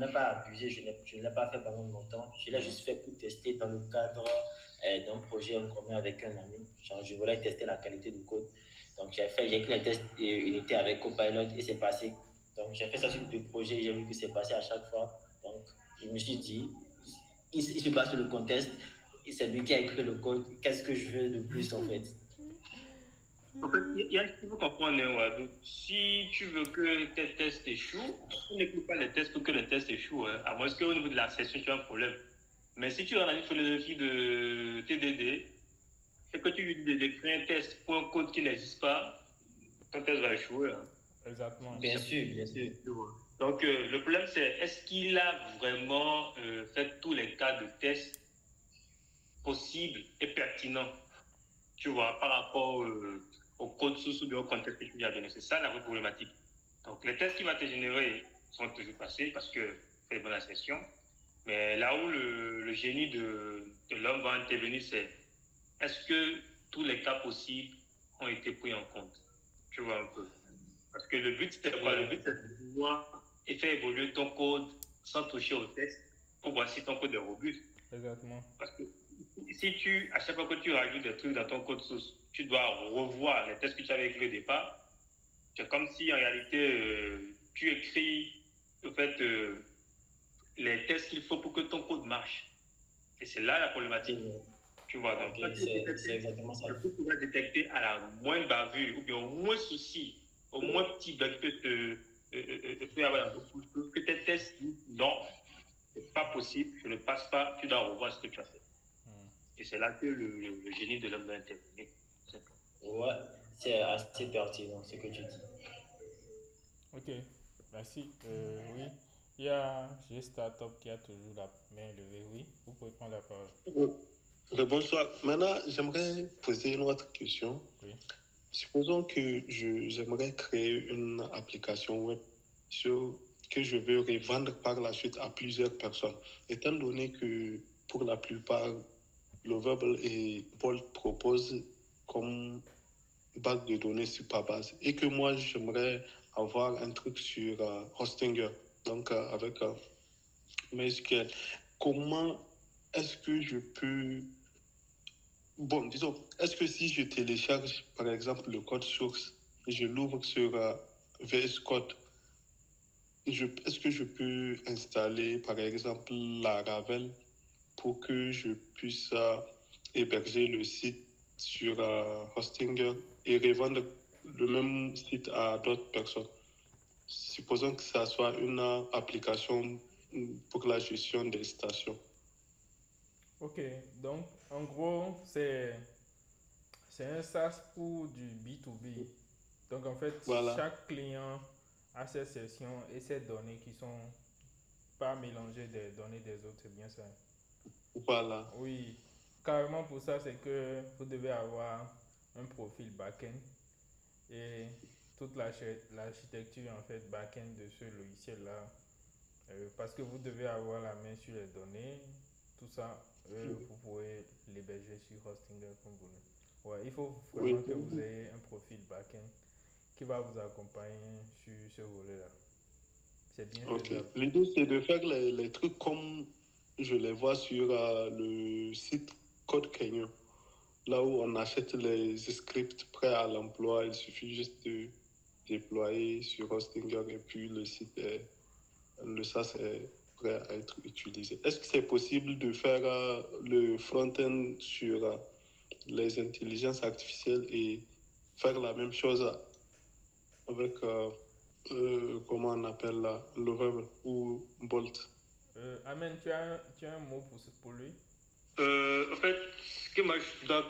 ai pas abusé, je ne l'ai pas fait pendant longtemps. Je l'ai juste fait pour tester dans le cadre d'un projet en commun avec un ami. Je voulais tester la qualité du code. Donc, j'ai écrit les tests unitaires avec Copilot et c'est passé. Donc, j'ai fait ça sur deux projets et j'ai vu que c'est passé à chaque fois. Donc, je me suis dit, il se base sur le contexte. C'est lui qui a écrit le code. Qu'est-ce que je veux de plus en fait? En fait, il y a ce qu'il faut comprendre, hein, si tu veux que tes tests échouent, tu n'écris pas les tests pour que les tests échouent, hein, à moins qu'au niveau de la session, tu as un problème. Mais si tu as la philosophie de TDD, c'est que tu lui dis d'écrire un test pour un code qui n'existe pas, ton test va échouer. Hein. Exactement. Bien sûr, bien sûr. Donc, le problème, c'est est-ce qu'il a vraiment fait tous les cas de tests possibles et pertinents, tu vois, par rapport au code source ou au contexte que tu lui as donné. C'est ça la vraie problématique. Donc, les tests qu'il va te générer sont toujours passés parce que c'est dans la session. Mais là où le génie de l'homme va intervenir, c'est est-ce que tous les cas possibles ont été pris en compte? Tu vois un peu. Parce que le but, c'est quoi? Le but, c'est de pouvoir faire évoluer ton code sans toucher au test pour voir si ton code est robuste. Exactement. Parce que si à chaque fois que tu rajoutes des trucs dans ton code source, tu dois revoir les tests que tu avais écrits au départ. C'est comme si en réalité, tu écris en fait, les tests qu'il faut pour que ton code marche. Et c'est là la problématique. Tu vois, donc c'est exactement ça. Le code pourra détecter à la moindre bavure ou bien au moins souci, au moins petit bug que tu avoir que tes tests disent non, c'est pas possible, je ne passe pas, tu dois revoir ce que tu as fait. Et c'est là que le génie de l'homme va intervenir. Ouais, c'est assez pertinent ce que tu dis. Ok, merci. Oui, il y a G-Startup qui a toujours la main levée. Oui, vous pouvez prendre la parole. Bonsoir. Maintenant, j'aimerais poser une autre question. Oui. Supposons que j'aimerais créer une application web que je veux revendre par la suite à plusieurs personnes. Étant donné que pour la plupart, Lovable et Bolt proposent comme base de données Supabase et que moi, j'aimerais avoir un truc sur Hostinger, donc avec MySQL. Comment est-ce que je peux... Bon, disons, est-ce que si je télécharge, par exemple, le code source, je l'ouvre sur VS Code, est-ce que je peux installer, par exemple, la Ravel pour que je puisse héberger le site sur Hostinger et revendre le même site à d'autres personnes? Supposons que ça soit une application pour la gestion des stations. Ok, donc en gros, c'est un SaaS pour du B2B. Donc en fait, Voilà. chaque client a ses sessions et ses données qui sont pas mélangées des données des autres, c'est bien ça. Voilà. Oui, carrément pour ça, c'est que vous devez avoir un profil back-end et toute l'architecture en fait back-end de ce logiciel-là. Parce que vous devez avoir la main sur les données, tout ça, vous pouvez l'héberger sur Hostinger comme vous voulez. Ouais, il faut vraiment que vous ayez un profil back-end qui va vous accompagner sur ce volet-là. C'est bien faisable. L'idée, c'est de faire les trucs comme je les vois sur le site Code Canyon, là où on achète les scripts prêts à l'emploi. Il suffit juste de déployer sur Hostinger et puis le SaaS est prêt à être utilisé. Est-ce que c'est possible de faire le front-end sur les intelligences artificielles et faire la même chose avec, comment on appelle là, Lovable ou Bolt? Amen, tu as un mot pour lui? En fait, ce que moi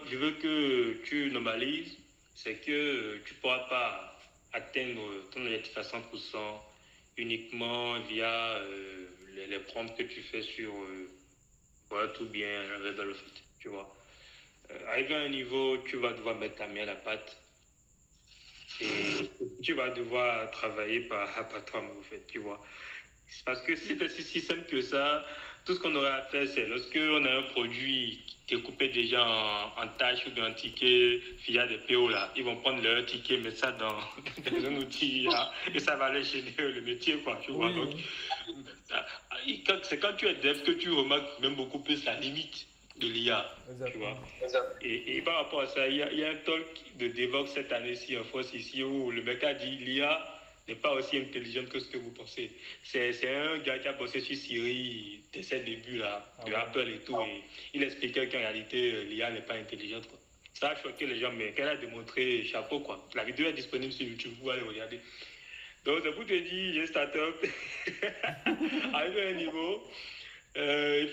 je veux que tu normalises, c'est que tu ne pourras pas atteindre ton objectif à 100% uniquement via les prompts que tu fais sur voilà, tout bien Rebel of It, tu vois. Arrivé à un niveau, tu vas devoir mettre ta main à la pâte et tu vas devoir travailler par toi-même, en fait, tu vois. Parce que si c'est si simple que ça, tout ce qu'on aurait à faire, c'est lorsqu'on a un produit qui est coupé déjà en tâches ou bien en tickets via des PO là, ils vont prendre leur ticket, mettre ça dans un outil là, et ça va aller générer le métier, quoi, tu vois. Donc, c'est quand tu es dev que tu remarques même beaucoup plus la limite de l'IA, tu vois. Et par rapport à ça, il y a un talk de DevOps cette année-ci en France ici où le mec a dit l'IA n'est pas aussi intelligente que ce que vous pensez. C'est un gars qui a bossé sur Siri dès ses débuts là, de Apple et tout. Et il expliquait qu'en réalité, l'IA n'est pas intelligente, quoi. Ça a choqué les gens, mais qu'elle a démontré, chapeau, quoi. La vidéo est disponible sur YouTube, vous allez regarder. Donc, c'est pour te dire, j'ai start-up, arrivé à un niveau, il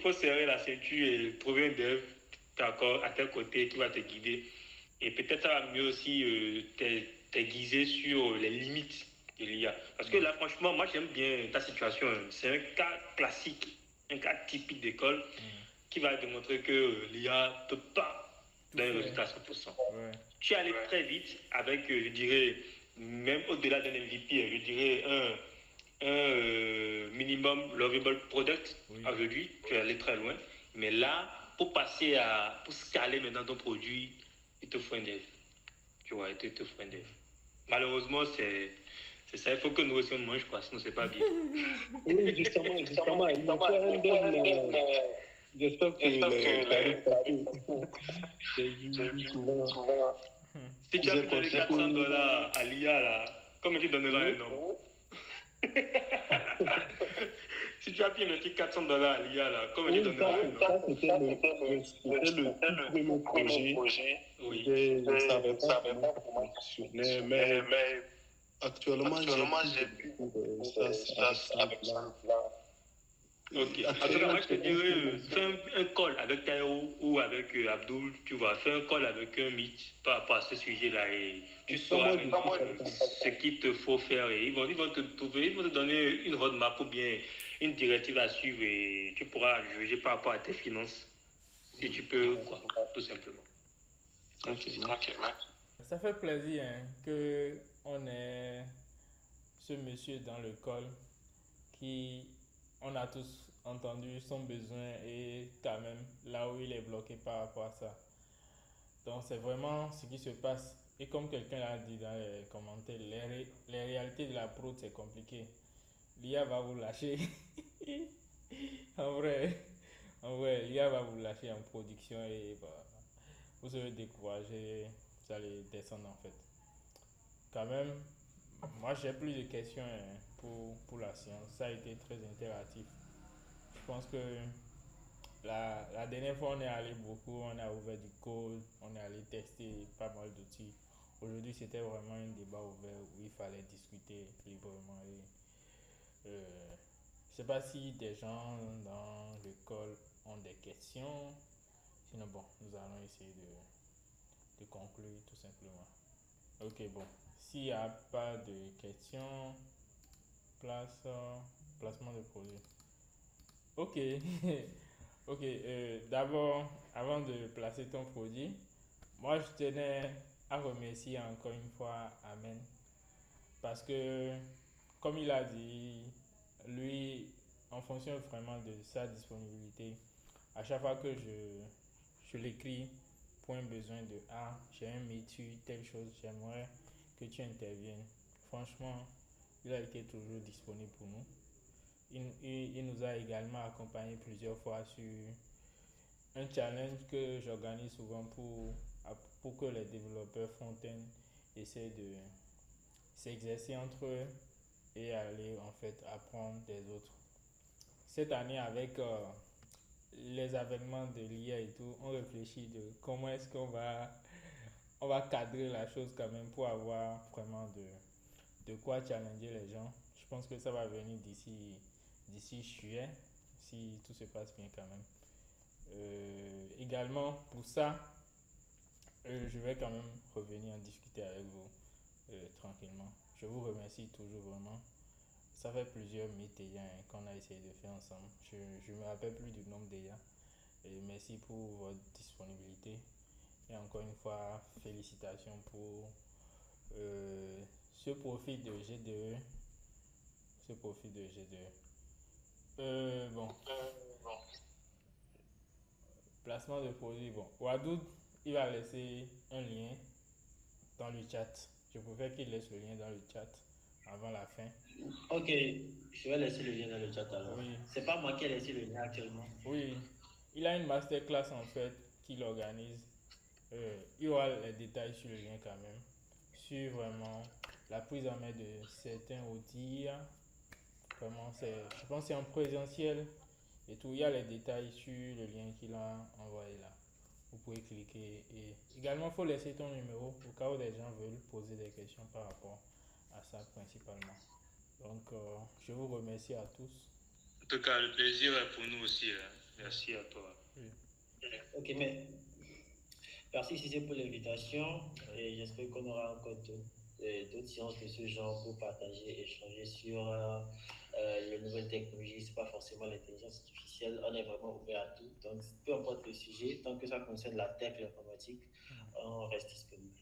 faut serrer la ceinture et trouver un dev d'accord à tel côté qui va te guider. Et peut-être ça va mieux aussi t'aiguiser sur les limites de l'IA. Parce que là, franchement, moi, j'aime bien ta situation. C'est un cas classique, un cas typique d'école qui va démontrer que l'IA ne peut pas donner un résultat à 100%. Ouais. Tu es allé très vite avec, je dirais, même au-delà d'un MVP, je dirais un minimum lovable product. Aujourd'hui, tu es allé très loin. Mais là, pour scaler maintenant ton produit, il te faut un dev. Tu vois, il te faut un dev. Malheureusement, c'est ça. Il faut que nous aussi on mange, quoi. Sinon, c'est pas bien. Oui, justement. J'espère que si tu as donné $400 à l'IA, là, comment tu donneras un nom? Si tu as pu investir $400 à l'IA, là, comment tu donneras un nom? Ça, c'était le premier projet. Oui. Je ne savais pas comment fonctionner, mais actuellement, j'ai pu ça avec ça. Ok. Alors, moi, je te dirais, fais un call avec Tayo ou avec Abdul, tu vois, fais un call avec un Mitch par rapport à ce sujet-là et tu sauras ce qu'il te faut faire. Et ils vont te donner une roadmap ou bien une directive à suivre et tu pourras juger par rapport à tes finances. Si tu peux, quoi, tout simplement. Ça fait plaisir hein, que on ait ce monsieur dans le col qui, on a tous entendu son besoin et quand même là où il est bloqué par rapport à ça. Donc c'est vraiment ce qui se passe. Et comme quelqu'un l'a dit dans les commentaires, les réalités de la prod c'est compliqué. L'IA va vous lâcher. en vrai, l'IA va vous lâcher en production et bah, vous serez découragé, vous allez descendre en fait. Quand même, moi j'ai plus de questions pour la science. Ça a été très interactif. Je pense que la dernière fois on est allé beaucoup, on a ouvert du code, on est allé tester pas mal d'outils. Aujourd'hui c'était vraiment un débat ouvert où il fallait discuter librement. Je sais pas si des gens dans l'école ont des questions. Sinon bon, nous allons essayer de conclure tout simplement. Ok, bon. S'il n'y a pas de questions, placement de produit. Ok. Ok. D'abord, avant de placer ton produit, moi je tenais à remercier encore une fois Amen. Parce que, comme il a dit, lui, en fonction vraiment de sa disponibilité, à chaque fois que je l'écris pour un besoin de j'ai un métier, telle chose, j'aimerais que tu interviennes. Franchement, il a été toujours disponible pour nous. Il nous a également accompagnés plusieurs fois sur un challenge que j'organise souvent pour que les développeurs front-end essaient de s'exercer entre eux et aller en fait apprendre des autres. Cette année, avec les avènements de l'IA et tout, on réfléchit de comment est-ce on va cadrer la chose quand même pour avoir vraiment de quoi challenger les gens. Je pense que ça va venir d'ici juillet, si tout se passe bien quand même. Également, pour ça, je vais quand même revenir en discuter avec vous tranquillement. Je vous remercie toujours vraiment. Ça fait plusieurs métiers qu'on a essayé de faire ensemble. Je ne me rappelle plus du nombre déjà. Et merci pour votre disponibilité. Et encore une fois, félicitations pour ce profil de GDE. Ce profil de GDE. Bon, placement de produit. Bon, Wadoud, il va laisser un lien dans le chat. Je préfère qu'il laisse le lien dans le chat avant la fin. Ok, je vais laisser le lien dans le chat alors. Oui. C'est pas moi qui ai laissé le lien actuellement. Oui, il a une masterclass en fait qu'il organise. Il y aura les détails sur le lien quand même. Sur vraiment la prise en main de certains outils. Vraiment, je pense que c'est en présentiel et tout. Il y a les détails sur le lien qu'il a envoyé là. Vous pouvez cliquer et également il faut laisser ton numéro au cas où des gens veulent poser des questions par rapport à ça principalement. Donc, je vous remercie à tous. En tout cas, le plaisir est pour nous aussi. Hein. Merci à toi. Oui. Ok, mais merci Cissé pour l'invitation et j'espère qu'on aura encore d'autres séances de ce genre pour partager, échanger sur les nouvelles technologies. C'est pas forcément l'intelligence artificielle, on est vraiment ouvert à tout. Donc, peu importe le sujet, tant que ça concerne la tech, l'informatique, on reste disponible.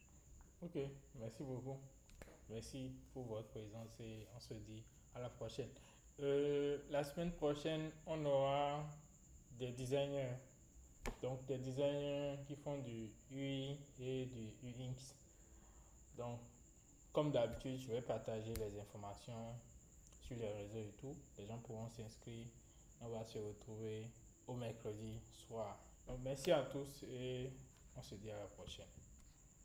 Ok, merci beaucoup. Merci pour votre présence et on se dit à la prochaine. La semaine prochaine, on aura des designers. Donc des designers qui font du UI et du UX. Donc, comme d'habitude, je vais partager les informations sur les réseaux et tout. Les gens pourront s'inscrire. On va se retrouver au mercredi soir. Donc, merci à tous et on se dit à la prochaine.